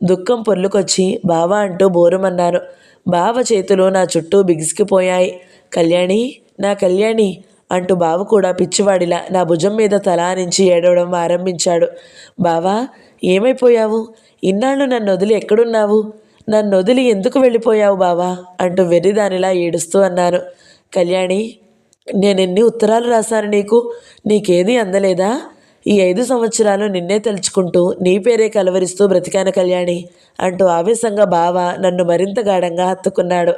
దుఃఖం పొర్లుకొచ్చి బావ అంటూ బోరుమన్నాను. బావ చేతులు నా చుట్టూ బిగిసికిపోయాయి. కళ్యాణి, నా కళ్యాణి అంటూ బావ కూడా పిచ్చివాడిలా నా భుజం మీద తలానించి ఏడవడం ఆరంభించాడు. బావా, ఏమైపోయావు? ఇన్నాళ్ళు నన్ను వదిలి ఎక్కడున్నావు? నన్ను వదిలి ఎందుకు వెళ్ళిపోయావు బావా అంటూ వెర్రిదానిలా ఏడుస్తూ అన్నాను. కళ్యాణి, నేనెన్ని ఉత్తరాలు రాశాను నీకు, నీకేదీ అందలేదా? ఈ 5 సంవత్సరాలు నిన్నే తలుచుకుంటూ నీ పేరే కలవరిస్తూ బ్రతికాను కళ్యాణి అంటూ ఆవేశంగా బావ నన్ను మరింత గాఢంగా హత్తుకున్నాడు.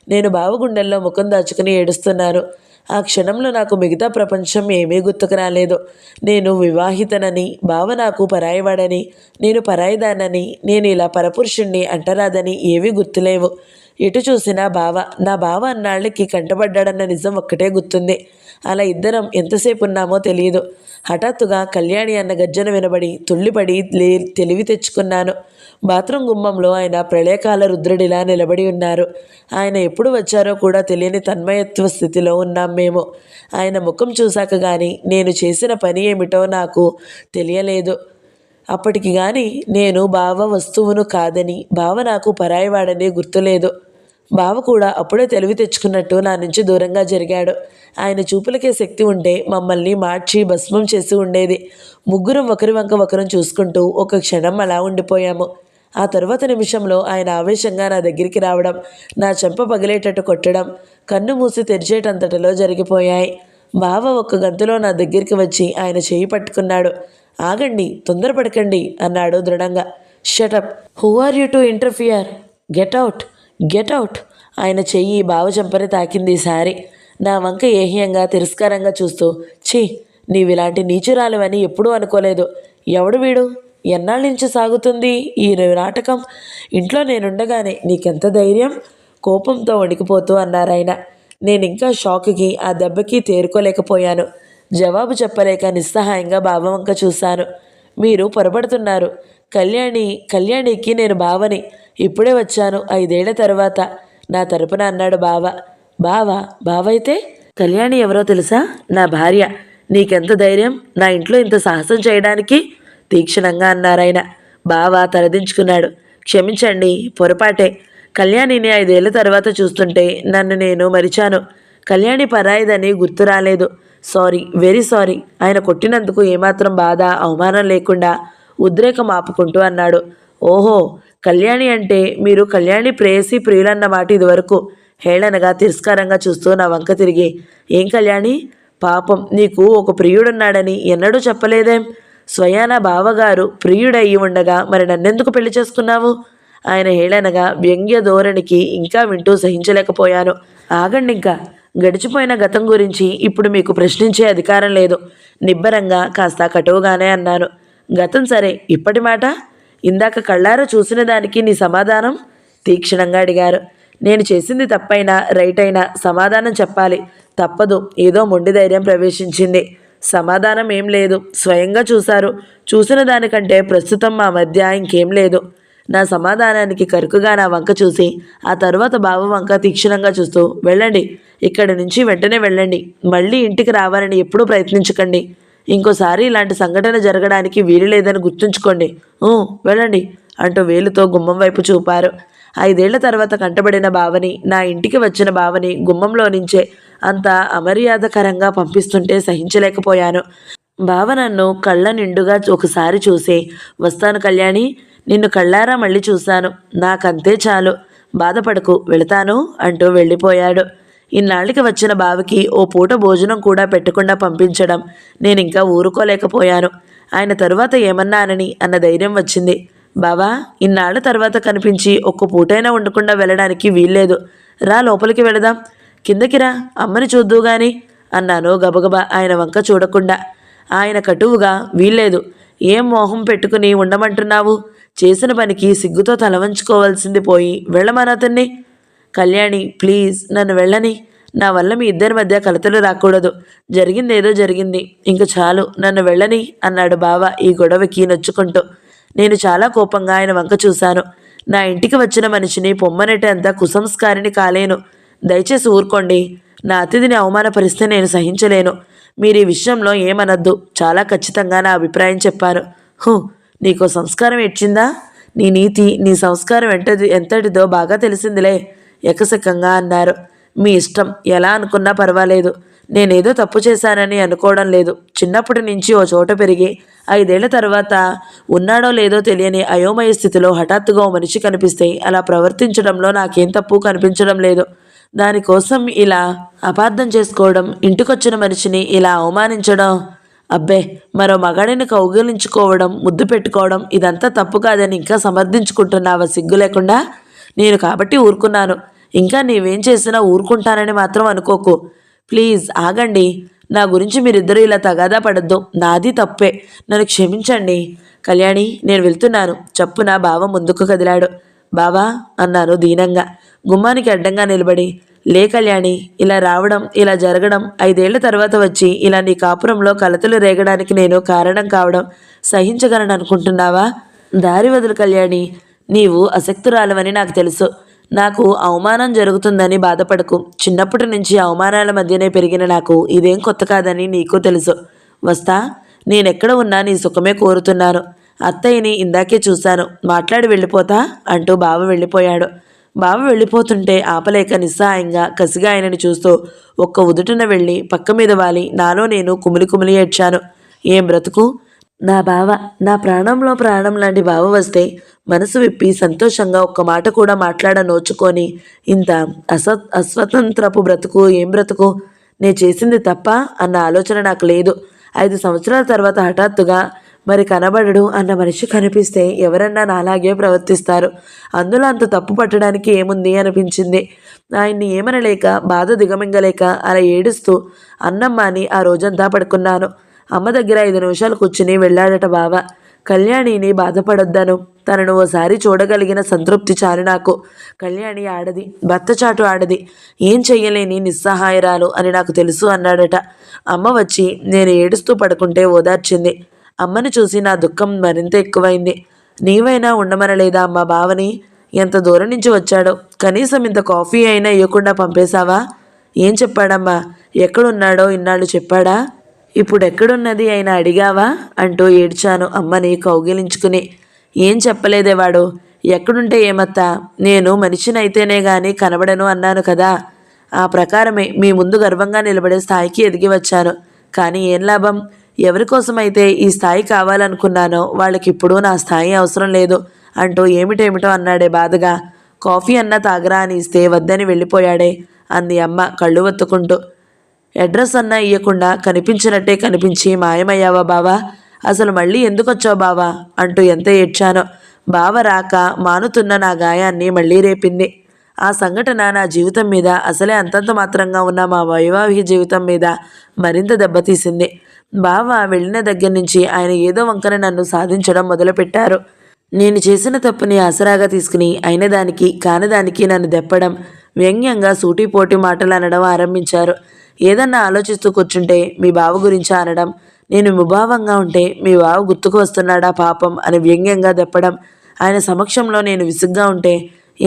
నేను బావ గుండెల్లో ముఖం దాచుకుని ఏడుస్తున్నాను. ఆ క్షణంలో నాకు మిగతా ప్రపంచం ఏమీ గుర్తుకు రాలేదు. నేను వివాహితనని, బావ నాకు పరాయివాడని, నేను పరాయిదానని, నేను ఇలా పరపురుషుణ్ణి అంటరాదని ఏవీ గుర్తులేవు. ఎటు చూసినా బావ, నా బావ అన్నాళ్ళకి కంటపడ్డాడన్న నిజం ఒక్కటే గుర్తుంది. అలా ఇద్దరం ఎంతసేపు ఉన్నామో తెలియదు. హఠాత్తుగా కళ్యాణి అన్న గర్జన వినబడి తుళ్ళిపడి తెలివి తెచ్చుకున్నాను. బాత్రూమ్ గుమ్మంలో ఆయన ప్రళయకాల రుద్రుడిలా నిలబడి ఉన్నారు. ఆయన ఎప్పుడు వచ్చారో కూడా తెలియని తన్మయత్వ స్థితిలో ఉన్నాం మేము. ఆయన ముఖం చూశాక కానీ నేను చేసిన పని ఏమిటో నాకు తెలియలేదు. అప్పటికి కానీ నేను బావ వస్తువును కాదని, బావ నాకు పరాయివాడని గుర్తులేదు. బావ కూడా అప్పుడే తెలివి తెచ్చుకున్నట్టు నా నుంచి దూరంగా జరిగాడు. ఆయన చూపులకే శక్తి ఉంటే మమ్మల్ని మార్చి భస్మం చేసి ఉండేది. ముగ్గురం ఒకరి వంక ఒకరం చూసుకుంటూ ఒక క్షణం అలా ఉండిపోయాము. ఆ తరువాత నిమిషంలో ఆయన ఆవేశంగా నా దగ్గరికి రావడం, నా చెంప పగిలేటట్టు కొట్టడం కన్ను మూసి తెరిచేటంతటిలో జరిగిపోయాయి. బావ ఒక్క గంతులో నా దగ్గరికి వచ్చి ఆయన చేయి పట్టుకున్నాడు. ఆగండి, తొందరపడకండి అన్నాడు దృఢంగా. Shut up, who are you to interfere? Get out, get out. ఆయన చెయ్యి బావ చెంపని తాకింది ఈసారి. నా వంక ఏహ్యంగా తిరస్కారంగా చూస్తూ, ఛీ, నీవిలాంటి నీచురాలువని ఎప్పుడూ అనుకోలేదు. ఎవడు వీడు? ఎన్నాళ్ళ నుంచి సాగుతుంది ఈ నాటకం? ఇంట్లో నేనుండగానే నీకెంత ధైర్యం? కోపంతో వణికిపోతూ అన్నారాయన. నేనింకా షాక్కి ఆ దెబ్బకి తేరుకోలేకపోయాను. జవాబు చెప్పలేక నిస్సహాయంగా బావ వంక చూశాను. మీరు పొరపడుతున్నారు. కళ్యాణికి నేను బావని. ఇప్పుడే వచ్చాను 5 ఏళ్ల తర్వాత నా తరపున అన్నాడు బావ. బావైతే కళ్యాణి ఎవరో తెలుసా? నా భార్య. నీకెంత ధైర్యం నా ఇంట్లో ఇంత సాహసం చేయడానికి? తీక్షణంగా అన్నారాయన. బావ తలదించుకున్నాడు. క్షమించండి, పొరపాటే. కళ్యాణిని 5 ఏళ్ల తర్వాత చూస్తుంటే నన్ను నేను మరిచాను. కళ్యాణి పరాయిదని గుర్తు రాలేదు. Sorry, very sorry. ఆయన కొట్టినందుకు ఏమాత్రం బాధ అవమానం లేకుండా ఉద్రేకం ఆపుకుంటూ అన్నాడు. ఓహో, కళ్యాణి అంటే మీరు కళ్యాణి ప్రేయసి ప్రియులన్నమాట ఇదివరకు. హేళనగా తిరస్కారంగా చూస్తూ నా వంక తిరిగి, ఏం కళ్యాణి, పాపం నీకు ఒక ప్రియుడున్నాడని ఎన్నడూ చెప్పలేదేం? స్వయానా బావగారు ప్రియుడయ్యి ఉండగా మరి నన్నెందుకు పెళ్లి చేసుకున్నావు? ఆయన హేళనగా వ్యంగ్య ధోరణికి ఇంకా వింటూ సహించలేకపోయాను. ఆగండి, ఇంకా గడిచిపోయిన గతం గురించి ఇప్పుడు మీకు ప్రశ్నించే అధికారం లేదు. నిబ్బరంగా కాస్త కటువుగానే అన్నాను. గతం సరే, ఇప్పటి మాట? ఇందాక కళ్ళారా చూసిన దానికి నీ సమాధానం? తీక్షణంగా అడిగారు. నేను చేసింది తప్పైనా రైట్ అయినా సమాధానం చెప్పాలి. తప్పదు. ఏదో మొండి ధైర్యం ప్రవేశించింది. సమాధానం ఏం లేదు. స్వయంగా చూశారు. చూసిన దానికంటే ప్రస్తుతం మా మధ్య ఇంకేం లేదు. నా సమాధానానికి కరుకుగా నా వంక చూసి ఆ తరువాత బావ వంక తీక్షణంగా చూస్తూ, వెళ్ళండి, ఇక్కడి నుంచి వెంటనే వెళ్ళండి. మళ్ళీ ఇంటికి రావాలని ఎప్పుడూ ప్రయత్నించకండి. ఇంకోసారి ఇలాంటి సంఘటన జరగడానికి వీలు లేదని గుర్తుంచుకోండి. వెళ్ళండి అంటూ వేలుతో గుమ్మం వైపు చూపారు. 5 ఏళ్ల తర్వాత కంటబడిన బావని, నా ఇంటికి వచ్చిన బావని గుమ్మంలో నుంచే అంత అమర్యాదకరంగా పంపిస్తుంటే సహించలేకపోయాను. బావ నన్ను కళ్ళ నిండుగా ఒకసారి చూసి, వస్తాను కళ్యాణి, నిన్ను కళ్ళారా మళ్ళీ చూశాను, నాకంతే చాలు, బాధపడకు, వెళతాను అంటూ వెళ్ళిపోయాడు. ఇన్నాళ్ళకి వచ్చిన బావకి ఓ పూట భోజనం కూడా పెట్టకుండా పంపించడం నేనింకా ఊరుకోలేకపోయాను. ఆయన తరువాత ఏమన్నానని అన్న ధైర్యం వచ్చింది. బావా, ఇన్నాళ్ల తర్వాత కనిపించి ఒక్క పూటైనా ఉండకుండా వెళ్ళడానికి వీల్లేదు. రా, లోపలికి వెళదాం. కిందకి రా, అమ్మని చూద్దు గాని అన్నాను గబగబా ఆయన వంక చూడకుండా. ఆయన కటువుగా, వీల్లేదు. ఏం మోహం పెట్టుకుని ఉండమంటున్నావు? చేసిన పనికి సిగ్గుతో తలవంచుకోవాల్సింది పోయి వెళ్ళమనతన్ని. కళ్యాణి, ప్లీజ్ నన్ను వెళ్ళని. నా వల్ల మీ ఇద్దరి మధ్య కలతలు రాకూడదు. జరిగిందేదో జరిగింది, ఇంక చాలు, నన్ను వెళ్ళని అన్నాడు బావ ఈ గొడవకి నొచ్చుకుంటూ. నేను చాలా కోపంగా ఆయన వంక చూశాను. నా ఇంటికి వచ్చిన మనిషిని పొమ్మనేటే అంత కుసంస్కారిని కాలేను. దయచేసి ఊరుకోండి. నా అతిథిని అవమానపరిస్తే నేను సహించలేను. మీరు ఈ విషయంలో ఏమనద్దు. చాలా ఖచ్చితంగా నా అభిప్రాయం చెప్పాను. నీకో సంస్కారం ఇచ్చిందా? నీ నీతి, నీ సంస్కారం ఎంతటిదో బాగా తెలిసిందిలే ఎకసకంగా అన్నారు. మీ ఇష్టం, ఎలా అనుకున్నా పర్వాలేదు. నేనేదో తప్పు చేశానని అనుకోవడం లేదు. చిన్నప్పటి నుంచి ఓ చోట పెరిగి 5 ఏళ్ల తర్వాత ఉన్నాడో లేదో తెలియని అయోమయ స్థితిలో హఠాత్తుగా ఓ మనిషి కనిపిస్తే అలా ప్రవర్తించడంలో నాకేం తప్పు కనిపించడం లేదు. దానికోసం ఇలా అపార్థం చేసుకోవడం, ఇంటికొచ్చిన మనిషిని ఇలా అవమానించడం అబ్బే, మరో మగాడిని కౌగిలించుకోవడం, ముద్దు పెట్టుకోవడం ఇదంతా తప్పు కాదని ఇంకా సమర్థించుకుంటున్నావా సిగ్గు లేకుండా? నేను కాబట్టి ఊరుకున్నాను. ఇంకా నీవేం చేసినా ఊరుకుంటానని మాత్రం అనుకోకు. ప్లీజ్ ఆగండి. నా గురించి మీరిద్దరూ ఇలా తగాదా పడద్దు. నాది తప్పే. నన్ను క్షమించండి. కళ్యాణి, నేను వెళ్తున్నాను. చప్పున బావ ముందుకు కదిలాడు. బావా అన్నాను దీనంగా, గుమ్మానికి అడ్డంగా నిలబడి. లే కళ్యాణి, ఇలా రావడం, ఇలా జరగడం, 5 ఏళ్ల తర్వాత వచ్చి ఇలా నీ కాపురంలో కలతలు రేగడానికి నేను కారణం కావడం సహించగలను అనుకుంటున్నావా? దారి వదులు కళ్యాణి. నీవు అశక్తురాలవని నాకు తెలుసు. నాకు అవమానం జరుగుతుందని బాధపడకు. చిన్నప్పటి నుంచి అవమానాల మధ్యనే పెరిగిన నాకు ఇదేం కొత్త కాదని నీకు తెలుసు. వస్తా. నేనెక్కడ ఉన్నా నీ సుఖమే కోరుతున్నాను. అత్తయ్యని ఇందాకే చూశాను. మాట్లాడి వెళ్ళిపోతా అంటూ బావ వెళ్ళిపోయాడు. బావ వెళ్ళిపోతుంటే ఆపలేక నిస్సహాయంగా కసిగా ఆయనని చూస్తూ ఒక్క ఉదుటున వెళ్ళి పక్క మీద వాలి నాలో నేను కుమిలి కుమిలి ఏడ్చాను. ఏం బ్రతుకు! నా బావ, నా ప్రాణంలో ప్రాణం లాంటి బావ వస్తే మనసు విప్పి సంతోషంగా ఒక్క మాట కూడా మాట్లాడ నోచుకొని ఇంత అస్వతంత్రపు బ్రతుకు ఏం బ్రతుకు! నే చేసింది తప్ప అన్న ఆలోచన నాకు లేదు. 5 సంవత్సరాల తర్వాత హఠాత్తుగా మరి కనబడడు అన్న మనిషి కనిపిస్తే ఎవరన్నా నాలాగే ప్రవర్తిస్తారు. అందులో అంత తప్పు పట్టడానికి ఏముంది అనిపించింది. ఆయన్ని ఏమనలేక బాధ దిగమింగలేక అలా ఏడుస్తూ అన్నం మాని ఆ రోజంతా పడుకున్నాను. అమ్మ దగ్గర 5 నిమిషాలు కూర్చుని వెళ్ళాడట బావ. కళ్యాణిని బాధపడొద్దను. తనను ఓసారి చూడగలిగిన సంతృప్తి చాలు నాకు. కళ్యాణి ఆడది, భర్త చాటు ఆడది, ఏం చెయ్యలేని నిస్సహాయరాలు అని నాకు తెలుసు అన్నాడట. అమ్మ వచ్చి నేను ఏడుస్తూ పడుకుంటే ఓదార్చింది. అమ్మను చూసి నా దుఃఖం మరింత ఎక్కువైంది. నీవైనా ఉండమనలేదా అమ్మ బావని? ఎంత దూరం నుంచి వచ్చాడో, కనీసం ఇంత కాఫీ అయినా ఇవ్వకుండా పంపేశావా? ఏం చెప్పాడమ్మా? ఎక్కడున్నాడో ఇన్నాళ్ళు చెప్పాడా? ఇప్పుడు ఎక్కడున్నది అయినా అడిగావా అంటూ ఏడ్చాను అమ్మని కౌగిలించుకుని. ఏం చెప్పలేదే వాడు. ఎక్కడుంటే ఏమత్తా, నేను మనిషినైతేనే గాని కనబడను అన్నాను కదా. ఆ ప్రకారమే మీ ముందు గర్వంగా నిలబడే స్థాయికి ఎదిగి వచ్చాను. కానీ ఏం లాభం? ఎవరికోసమైతే ఈ స్థాయి కావాలనుకున్నానో వాళ్ళకిప్పుడు నా స్థాయి అవసరం లేదు అంటూ ఏమిటేమిటో అన్నాడే బాధగా. కాఫీ అన్నా తాగరా అని ఇస్తే వద్దని వెళ్ళిపోయాడే అంది అమ్మ కళ్ళు ఒత్తుకుంటూ. అడ్రస్ అన్నా ఇయ్యకుండా కనిపించినట్టే కనిపించి మాయమయ్యావా బావా? అసలు మళ్ళీ ఎందుకొచ్చావు బావా అంటూ ఎంత ఏడ్చానో. బావ రాక మానుతున్న నా గాయాన్ని మళ్ళీ రేపింది. ఆ సంఘటన నా జీవితం మీద, అసలే అంతంత మాత్రంగా ఉన్న మా వైవాహిక జీవితం మీద మరింత దెబ్బతీసింది. బావ వెళ్ళిన దగ్గర నుంచి ఆయన ఏదో వంకన నన్ను సాధించడం మొదలుపెట్టారు. నేను చేసిన తప్పుని ఆసరాగా తీసుకుని అయినదానికి కానిదానికి నన్ను దెప్పడం, వ్యంగ్యంగా సూటిపోటి మాటలు అనడం ఆరంభించారు. ఏదన్నా ఆలోచిస్తూ కూర్చుంటే మీ బావ గురించి అనడం, నేను ముభావంగా ఉంటే మీ బావ గుర్తుకు వస్తున్నాడా పాపం అని వ్యంగ్యంగా దెప్పడం, ఆయన సమక్షంలో నేను విసుగ్గా ఉంటే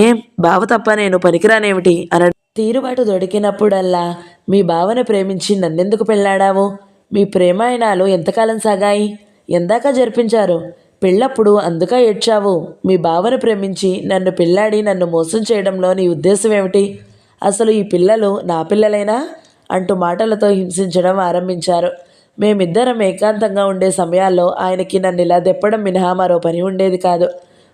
ఏం బావ తప్ప నేను పనికిరానేమిటి అనడం. తీరుబాటు దొరికినప్పుడల్లా మీ బావను ప్రేమించి నన్నెందుకు పెళ్ళాడావు? మీ ప్రేమాయణాలు ఎంతకాలం సాగాయి? ఎందాక జరిపించారు? పెళ్ళప్పుడు అందుక ఏడ్చావు. మీ బావను ప్రేమించి నన్ను పెళ్ళాడి నన్ను మోసం చేయడంలో నీ ఉద్దేశం ఏమిటి? అసలు ఈ పిల్లలు నా పిల్లలేనా అంటూ మాటలతో హింసించడం ఆరంభించారు. మేమిద్దరం ఏకాంతంగా ఉండే సమయాల్లో ఆయనకి నన్ను ఇలా దెప్పడం మినహా మరో పని ఉండేది కాదు.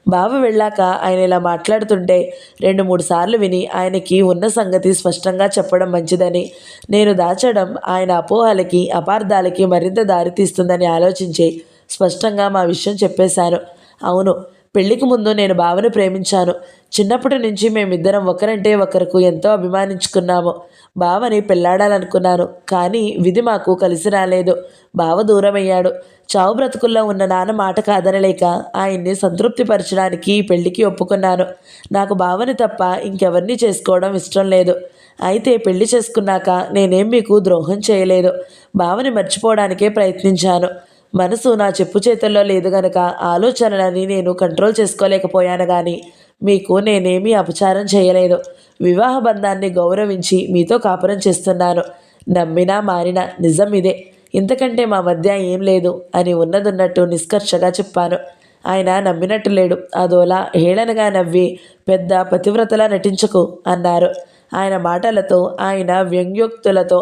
బావ వెళ్ళాక ఆయన ఇలా మాట్లాడుతుంటే 2-3 సార్లు విని ఆయనకి ఉన్న సంగతి స్పష్టంగా చెప్పడం మంచిదని, నేను దాచడం ఆయన అపోహలకి అపార్థాలకి మరింత దారితీస్తుందని ఆలోచించి స్పష్టంగా మా విషయం చెప్పేశాను. అవును, పెళ్లికి ముందు నేను బావను ప్రేమించాను. చిన్నప్పటి నుంచి మేమిద్దరం ఒకరంటే ఒకరికి ఎంతో అభిమానించుకున్నాము. బావని పెళ్ళాడాలనుకున్నాను. కానీ విధి మాకు కలిసి రాలేదు. బావ దూరమయ్యాడు. చావు బ్రతుకుల్లో ఉన్న నాన్న మాట కాదనలేక ఆయన్ని సంతృప్తిపరచడానికి ఈ పెళ్లికి ఒప్పుకున్నాను. నాకు బావని తప్ప ఇంకెవరిని చేసుకోవడం ఇష్టం లేదు. అయితే పెళ్లి చేసుకున్నాక నేనేం మీకు ద్రోహం చేయలేదు. బావని మర్చిపోవడానికే ప్రయత్నించాను. మనసు నా చెప్పు చేతుల్లో లేదు గనక ఆలోచనలని నేను కంట్రోల్ చేసుకోలేకపోయాను. కానీ మీకు నేనేమీ అపచారం చేయలేదు. వివాహ బంధాన్ని గౌరవించి మీతో కాపురం చేస్తున్నాను. నమ్మినా మారినా నిజం ఇదే. ఇంతకంటే మా మధ్య ఏం లేదు అని ఉన్నదున్నట్టు నిష్కర్షగా చెప్పాను. ఆయన నమ్మినట్టు లేడు. అదోలా హేళనగా నవ్వి పెద్ద పతివ్రతలా నటించకు అన్నారు. ఆయన మాటలతో, ఆయన వ్యంగ్యోక్తులతో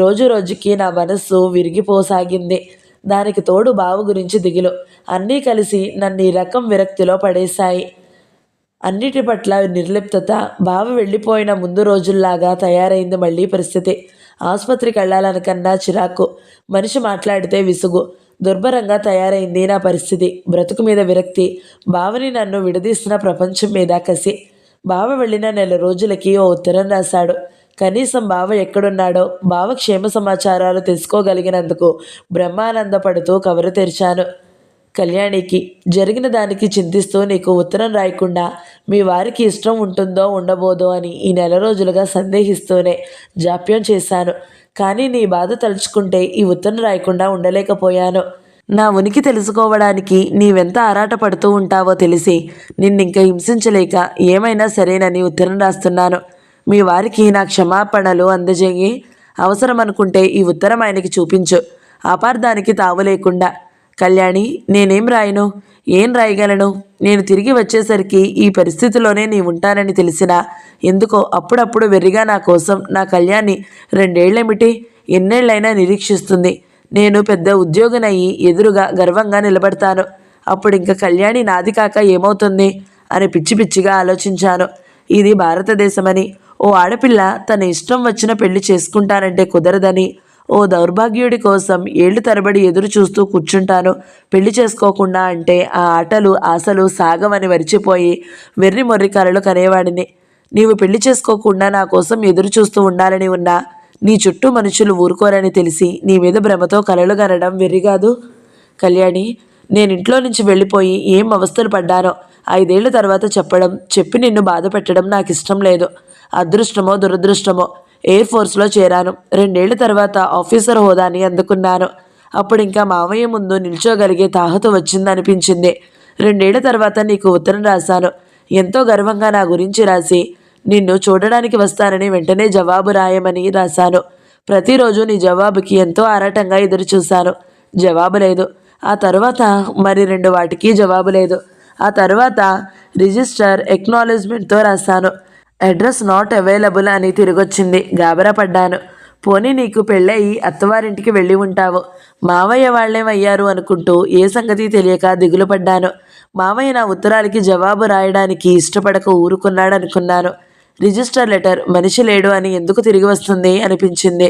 రోజు రోజుకి నా మనస్సు విరిగిపోసాగింది. దానికి తోడు బావ గురించి దిగులు అన్నీ కలిసి నన్ను ఈ రకం విరక్తిలో పడేశాయి. అన్నిటి పట్ల నిర్లిప్తత. బావ వెళ్ళిపోయిన ముందు రోజుల్లాగా తయారైంది మళ్ళీ పరిస్థితి. ఆసుపత్రికి వెళ్ళాలనకన్నా చిరాకు, మనిషి మాట్లాడితే విసుగు. దుర్భరంగా తయారైంది నా పరిస్థితి. బ్రతుకు మీద విరక్తి, బావని నన్ను విడదీస్తున్న ప్రపంచం మీద కసి. బావ వెళ్ళిన నెల రోజులకి ఓ ఉత్తరం రాశాడు. కనీసం బావ ఎక్కడున్నాడో, బావ క్షేమ సమాచారాలు తెలుసుకోగలిగినందుకు బ్రహ్మానందపడుతూ కవరు తెరిచాను. కళ్యాణికి జరిగిన దానికి చింతిస్తూ నీకు ఉత్తరం రాయకుండా మీ వారికి ఇష్టం ఉంటుందో ఉండబోదో అని ఈ నెల రోజులుగా సందేహిస్తూనే జాప్యం చేశాను. కానీ నీ బాధ తలుచుకుంటే ఈ ఉత్తరం రాయకుండా ఉండలేకపోయాను. నా ఉనికి తెలుసుకోవడానికి నీవెంత ఆరాటపడుతూ ఉంటావో తెలిసి నిన్నింక హింసించలేక ఏమైనా సరేనని ఉత్తరం రాస్తున్నాను. మీ వారికి నా క్షమాపణలు అందజేయి. అవసరం అనుకుంటే ఈ ఉత్తరం ఆయనకి చూపించు. అపార్థానికి తావు లేకుండా. కళ్యాణి, నేనేం రాయను, ఏం రాయగలను? నేను తిరిగి వచ్చేసరికి ఈ పరిస్థితిలోనే నీ ఉంటానని తెలిసినా ఎందుకో అప్పుడప్పుడు వెర్రిగా నా కోసం నా కళ్యాణి 2 ఏళ్ళేమిటి, ఎన్నేళ్ళైనా నిరీక్షిస్తుంది. నేను పెద్ద ఉద్యోగినయ్యి ఎదురుగా గర్వంగా నిలబడతాను. అప్పుడు ఇంక కళ్యాణి నాది కాక ఏమవుతుంది అని పిచ్చి పిచ్చిగా ఆలోచించాను. ఇది భారతదేశమని, ఓ ఆడపిల్ల తన ఇష్టం వచ్చిన పెళ్లి చేసుకుంటానంటే కుదరదని, ఓ దౌర్భాగ్యుడి కోసం ఏళ్లు తరబడి ఎదురు చూస్తూ కూర్చుంటాను పెళ్లి చేసుకోకుండా అంటే ఆ ఆటలు ఆశలు సాగవని మరిచిపోయి వెర్రి మొర్రి కలలు కనేవాడిని. నీవు పెళ్లి చేసుకోకుండా నా కోసం ఎదురు చూస్తూ ఉండాలని ఉన్నా నీ చుట్టూ మనుషులు ఊరుకోరని తెలిసి నీ మీద భ్రమతో కలలు కనడం వెర్రిగాదు. కళ్యాణి, నేను ఇంట్లో నుంచి వెళ్ళిపోయి ఏం అవస్థలు పడ్డానో 5 ఏళ్ల తర్వాత చెప్పి నిన్ను బాధ పెట్టడం నాకు ఇష్టం లేదు. అదృష్టమో దురదృష్టమో ఎయిర్ ఫోర్స్లో చేరాను. 2 ఏళ్ల తర్వాత ఆఫీసర్ హోదాని అందుకున్నాను. అప్పుడు ఇంకా మావయ్య ముందు నిల్చోగలిగే తాహతు వచ్చిందనిపించింది. 2 ఏళ్ల తర్వాత నీకు ఉత్తరం రాశాను. ఎంతో గర్వంగా నా గురించి రాసి నిన్ను చూడడానికి వస్తానని వెంటనే జవాబు రాయమని రాశాను. ప్రతిరోజు నీ జవాబుకి ఎంతో ఆరాటంగా ఎదురు చూశాను. జవాబు లేదు. ఆ తర్వాత మరి 2 వాటికి జవాబు లేదు. ఆ తర్వాత రిజిస్టర్ ఎక్నాలెడ్జ్మెంట్తో రాశాను. అడ్రస్ నాట్ అవైలబుల్ అని తిరిగొచ్చింది. గాబరా పడ్డాను. పోనీ నీకు పెళ్ళయి అత్తవారింటికి వెళ్ళి ఉంటావు. మావయ్య వాళ్ళేమయ్యారు అనుకుంటూ ఏ సంగతి తెలియక దిగులు పడ్డాను. మావయ్య నా ఉత్తరాలకి జవాబు రాయడానికి ఇష్టపడక ఊరుకున్నాడనుకున్నాను. రిజిస్టర్ లెటర్ మనిషి లేడు అని ఎందుకు తిరిగి వస్తుంది అనిపించింది.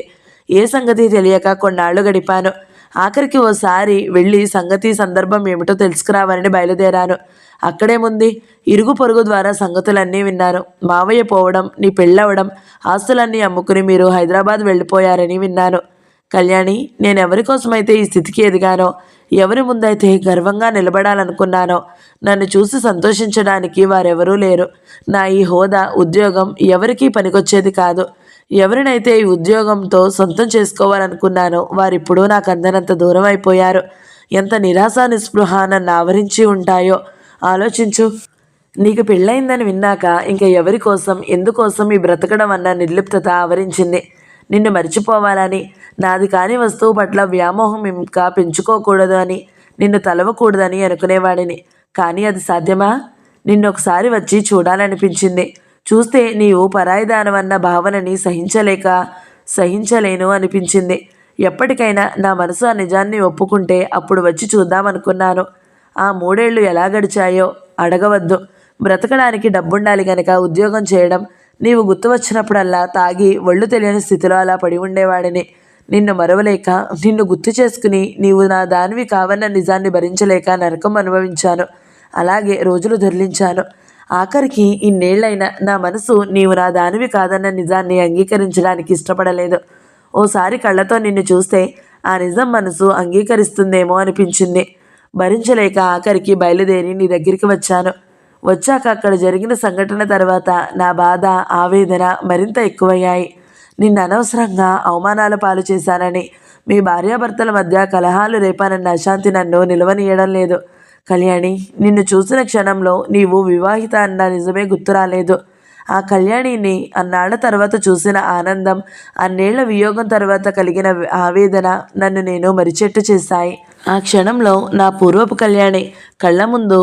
ఏ సంగతి తెలియక కొన్నాళ్ళు గడిపాను. ఆఖరికి ఓసారి వెళ్ళి సంగతి సందర్భం ఏమిటో తెలుసుకురావాలని బయలుదేరాను. అక్కడేముంది, ఇరుగు పొరుగు ద్వారా సంగతులన్నీ విన్నాను. మావయ్య పోవడం, నీ పెళ్ళవడం, ఆస్తులన్నీ అమ్ముకుని మీరు హైదరాబాద్ వెళ్ళిపోయారని విన్నాను. కళ్యాణి, నేనెవరి కోసమైతే ఈ స్థితికి ఎదిగానో, ఎవరి ముందైతే గర్వంగా నిలబడాలనుకున్నానో, నన్ను చూసి సంతోషించడానికి వారెవరూ లేరు. నా ఈ హోదా, ఉద్యోగం ఎవరికీ పనికొచ్చేది కాదు. ఎవరినైతే ఈ ఉద్యోగంతో సొంతం చేసుకోవాలనుకున్నానో వారిప్పుడు నాకు అందనంత దూరం అయిపోయారు. ఎంత నిరాశ నిస్పృహ నన్ను ఆవరించి ఉంటాయో ఆలోచించు. నీకు పెళ్ళయిందని విన్నాక ఇంకా ఎవరి కోసం ఎందుకోసం ఈ బ్రతకడం అన్న నిర్లిప్తత ఆవరించింది. నిన్ను మర్చిపోవాలని, నాది కాని వస్తువు పట్ల వ్యామోహం ఇంకా పెంచుకోకూడదు అని, నిన్ను తలవకూడదని అనుకునేవాడిని. కానీ అది సాధ్యమా? నిన్నొకసారి వచ్చి చూడాలనిపించింది. చూస్తే నీవు పరాయిదానవన్న భావనని సహించలేను అనిపించింది. ఎప్పటికైనా నా మనసు ఆ నిజాన్ని ఒప్పుకుంటే అప్పుడు వచ్చి చూద్దామనుకున్నాను. ఆ 3 ఏళ్ళు ఎలా గడిచాయో అడగవద్దు. బ్రతకడానికి డబ్బుండాలి గనక ఉద్యోగం చేయడం, నీవు గుర్తు వచ్చినప్పుడల్లా తాగి ఒళ్ళు తెలియని స్థితిలో అలా పడి ఉండేవాడిని. నిన్ను మరవలేక, నిన్ను గుర్తు చేసుకుని నీవు నా దానివి కావన్న నిజాన్ని భరించలేక నరకం అనుభవించాను. అలాగే రోజులు దొర్లించాను. ఆఖరికి ఇన్నేళ్లైనా నా మనసు నీవు నా దానివి కాదన్న నిజాన్ని అంగీకరించడానికి ఇష్టపడలేదు. ఓసారి కళ్ళతో నిన్ను చూస్తే ఆ నిజం మనసు అంగీకరిస్తుందేమో అనిపించింది. భరించలేక ఆఖరికి బయలుదేరి నీ దగ్గరికి వచ్చాను. వచ్చాక అక్కడ జరిగిన సంఘటన తర్వాత నా బాధ, ఆవేదన మరింత ఎక్కువయ్యాయి. నిన్ను అనవసరంగా అవమానాల పాలు చేశానని, మీ భార్యాభర్తల మధ్య కలహాలు రేపానన్న అశాంతి నన్ను నిలవనీయడం లేదు. కళ్యాణి, నిన్ను చూసిన క్షణంలో నీవు వివాహిత అన్న నిజమే గుర్తు రాలేదు. ఆ కళ్యాణిని అన్నాళ్ల తర్వాత చూసిన ఆనందం, అన్నేళ్ల వియోగం తర్వాత కలిగిన ఆవేదన నన్ను నేను మరిచెట్టు చేశాయి. ఆ క్షణంలో నా పూర్వపు కళ్యాణి కళ్ళ ముందు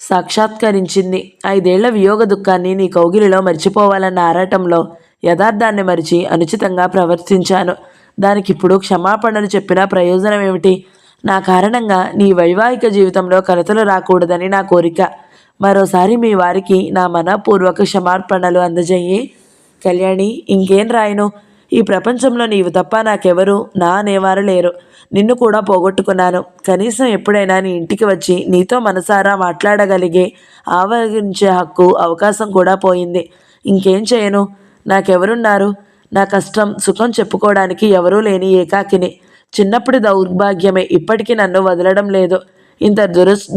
సాక్షాత్కరించింది. 5 ఏళ్ల వియోగ దుఃఖాన్ని నీ కౌగిలిలో మర్చిపోవాలన్న ఆరాటంలో యథార్థాన్ని మరిచి అనుచితంగా ప్రవర్తించాను. దానికిప్పుడు క్షమాపణలు చెప్పినా ప్రయోజనం ఏమిటి? నా కారణంగా నీ వైవాహిక జీవితంలో కలతలు రాకూడదని నా కోరిక. మరోసారి మీ వారికి నా మనపూర్వక క్షమార్పణలు అందజేయి. కళ్యాణి, ఇంకేం రాయను? ఈ ప్రపంచంలో నీవు తప్ప నాకెవరు నా అనేవారు లేరు. నిన్ను కూడా పోగొట్టుకున్నాను. కనీసం ఎప్పుడైనా నీ ఇంటికి వచ్చి నీతో మనసారా మాట్లాడగలిగే ఆవగించే హక్కు అవకాశం కూడా పోయింది. ఇంకేం చేయను? నాకెవరున్నారు? నా కష్టం సుఖం చెప్పుకోవడానికి ఎవరూ లేని ఏకాకిని. చిన్నప్పటి దౌర్భాగ్యమే ఇప్పటికీ నన్ను వదలడం లేదు. ఇంత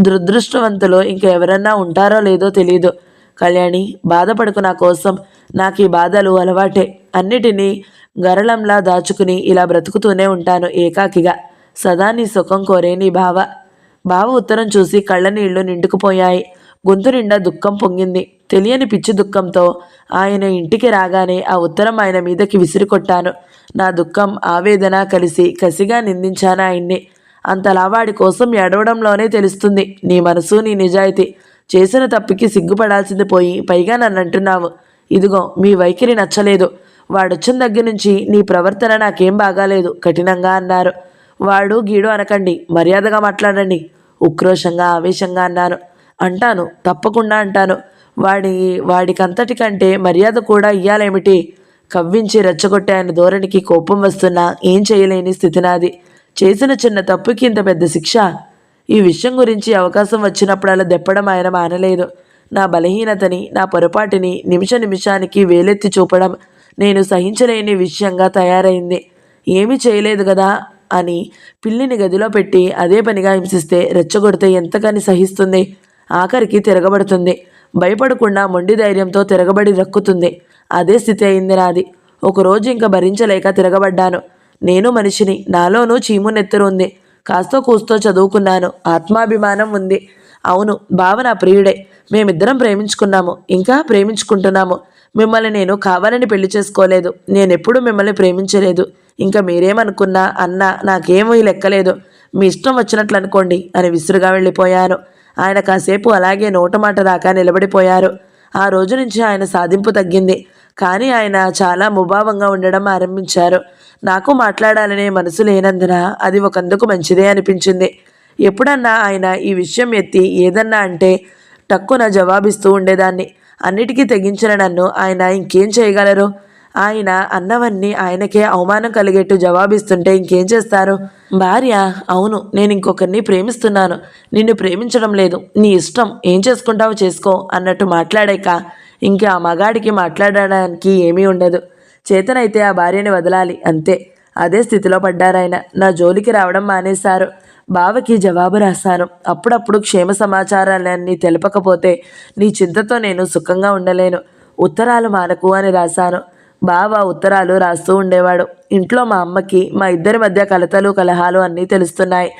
దురదృష్టవంతులు ఇంకెవరన్నా ఉంటారో లేదో తెలీదు. కళ్యాణి, బాధపడుకు నా కోసం. నాకు ఈ బాధలు అలవాటే. అన్నిటినీ గరళంలా దాచుకుని ఇలా బ్రతుకుతూనే ఉంటాను ఏకాకిగా. సదా నీ సుఖం కోరే నీ బావ ఉత్తరం చూసి కళ్ళ నీళ్లు నిండుకుపోయాయి. గొంతు నిండా దుఃఖం పొంగింది. తెలియని పిచ్చి దుఃఖంతో ఆయన ఇంటికి రాగానే ఆ ఉత్తరం ఆయన మీదకి విసిరికొట్టాను. నా దుఃఖం ఆవేదన కలిసి కసిగా నిందించాను ఆయన్ని. అంతలా వాడి కోసం ఏడవడంలోనే తెలుస్తుంది నీ మనసు, నీ నిజాయితీ. చేసిన తప్పుకి సిగ్గుపడాల్సింది పోయి పైగా నన్ను అంటున్నావు. ఇదిగో మీ వైఖరి నచ్చలేదు. వాడొచ్చిన దగ్గర నుంచి నీ ప్రవర్తన నాకేం బాగాలేదు కఠినంగా అన్నారు. వాడు గీడు అనకండి, మర్యాదగా మాట్లాడండి. ఉక్రోషంగా ఆవేశంగా అన్నాను. అంటాను, తప్పకుండా అంటాను. వాడికంతటికంటే మర్యాద కూడా ఇయ్యాలేమిటి? కవ్వించి రెచ్చగొట్టే ఆయన ధోరణికి కోపం వస్తున్నా ఏం చేయలేని స్థితి నాది. చేసిన చిన్న తప్పుకి ఇంత పెద్ద శిక్ష? ఈ విషయం గురించి అవకాశం వచ్చినప్పుడల్లా దెప్పడం ఆయన మానలేదు. నా బలహీనతని, నా పొరపాటుని నిమిషానికి వేలెత్తి చూపడం నేను సహించలేని విషయంగా తయారైంది. ఏమీ చేయలేదు కదా అని పిల్లిని గదిలో పెట్టి అదే పనిగా హింసిస్తే రెచ్చగొడితే ఎంతకని సహిస్తుంది? ఆఖరికి తిరగబడుతుంది. భయపడకుండా మొండి ధైర్యంతో తిరగబడి రక్కుతుంది. అదే స్థితి అయింది నాది. ఒకరోజు ఇంకా భరించలేక తిరగబడ్డాను. నేను మనిషిని, నాలోనూ చీము నెత్తరు ఉంది. కాస్తో కూస్తో చదువుకున్నాను, ఆత్మాభిమానం ఉంది. అవును, బావ నా ప్రియుడే. మేమిద్దరం ప్రేమించుకున్నాము, ఇంకా ప్రేమించుకుంటున్నాము. మిమ్మల్ని నేను కావాలని పెళ్లి చేసుకోలేదు. నేనెప్పుడు మిమ్మల్ని ప్రేమించలేదు. ఇంకా మీరేమనుకున్నా అన్నా నాకేమీ లెక్కలేదు. మీ ఇష్టం వచ్చినట్లు అనుకోండి అని విసురుగా వెళ్ళిపోయాను. ఆయన కాసేపు అలాగే నోటమాట దాకా నిలబడిపోయారు. ఆ రోజు నుంచి ఆయన సాధింపు తగ్గింది. కానీ ఆయన చాలా ముభావంగా ఉండడం ఆరంభించారు. నాకు మాట్లాడాలనే మనసు లేనందున అది ఒకందుకు మంచిదే అనిపించింది. ఎప్పుడన్నా ఆయన ఈ విషయం ఎత్తి ఏదన్నా అంటే టక్కున జవాబిస్తూ ఉండేదాన్ని. అన్నిటికీ తెగించిన నన్ను ఆయన ఇంకేం చేయగలరు? ఆయన అన్నవన్నీ ఆయనకే అవమానం కలిగేట్టు జవాబిస్తుంటే ఇంకేం చేస్తారు? భార్య, అవును, నేను ఇంకొకరిని ప్రేమిస్తున్నాను. నిన్ను ప్రేమించడం లేదు. నీ ఇష్టం, ఏం చేసుకుంటావో చేసుకో అన్నట్టు మాట్లాడాక ఇంకా ఆ మగాడికి మాట్లాడడానికి ఏమీ ఉండదు. చేతనైతే ఆ భార్యని వదలాలి, అంతే. అదే స్థితిలో పడ్డారాయన. నా జోలికి రావడం మానేశారు. బావకి జవాబు రాశాను. అప్పుడప్పుడు క్షేమ సమాచారాలన్నీ తెలపకపోతే నీ చింతతో నేను సుఖంగా ఉండలేను. ఉత్తరాలు మానకు అని రాశాను. బావ ఉత్తరాలు రాస్తూ ఉండేవాడు. ఇంట్లో మా అమ్మకి మా ఇద్దరి మధ్య కలతలు కలహాలు అన్నీ తెలుస్తున్నాయి.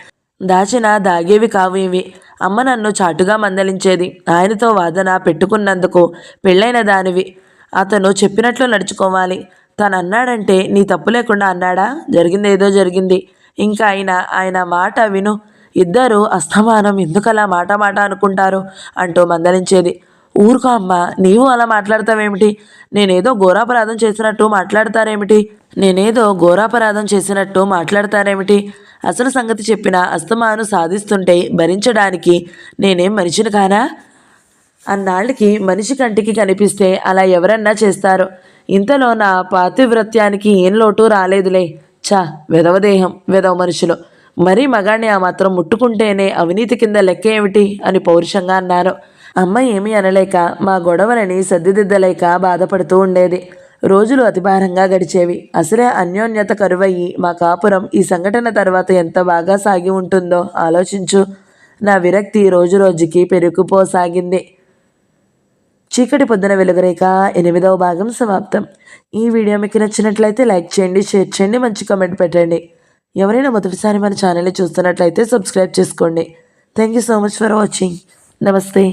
దాగేవి కావు ఇవి. అమ్మ నన్ను చాటుగా మందలించేది. ఆయనతో వాదన పెట్టుకున్నందుకు పెళ్ళైన దానివి. అతను చెప్పినట్లు నడుచుకోవాలి. తను అన్నాడంటే నీ తప్పు లేకుండా అన్నాడా? జరిగిందేదో జరిగింది. ఇంకా ఆయన మాట విను. ఇద్దరు అస్తమానం ఎందుకలా మాట అనుకుంటారు అంటూ మందలించేది. ఊరుకో అమ్మ, నీవు అలా మాట్లాడతావేమిటి? నేనేదో ఘోరాపరాధం చేసినట్టు మాట్లాడతారేమిటి? అసలు సంగతి చెప్పిన అస్తమాను సాధిస్తుంటే భరించడానికి నేనేం మనిషిని కానా? అన్నాళ్ళకి మనిషి కంటికి కనిపిస్తే అలా ఎవరన్నా చేస్తారు. ఇంతలో నా పాతివ్రత్యానికి ఏం లోటు రాలేదులే. వెధవదేహం, వెధవ మనుషులు. మరీ మగాణ్ణి ఆ మాత్రం ముట్టుకుంటేనే అవినీతి కింద లెక్క ఏమిటి అని పౌరుషంగా అన్నాను. అమ్మ ఏమీ అనలేక మా గొడవలని సర్దిదిద్దలేక బాధపడుతూ ఉండేది. రోజులు అతిభారంగా గడిచేవి. అసలే అన్యోన్యత కరువయ్యి మా కాపురం ఈ సంఘటన తర్వాత ఎంత బాగా సాగి ఉంటుందో ఆలోచించు. నా విరక్తి రోజు రోజుకి పెరిగిపోసాగింది. చీకటి పొద్దున వెలుగురేఖ 8వ భాగం సమాప్తం. ఈ వీడియో మీకు నచ్చినట్లయితే లైక్ చేయండి, షేర్ చేయండి, మంచి కామెంట్ పెట్టండి. ఎవరైనా మొదటిసారి మన ఛానల్ని చూస్తున్నట్లయితే సబ్స్క్రైబ్ చేసుకోండి. Thank you so much for watching. నమస్తే.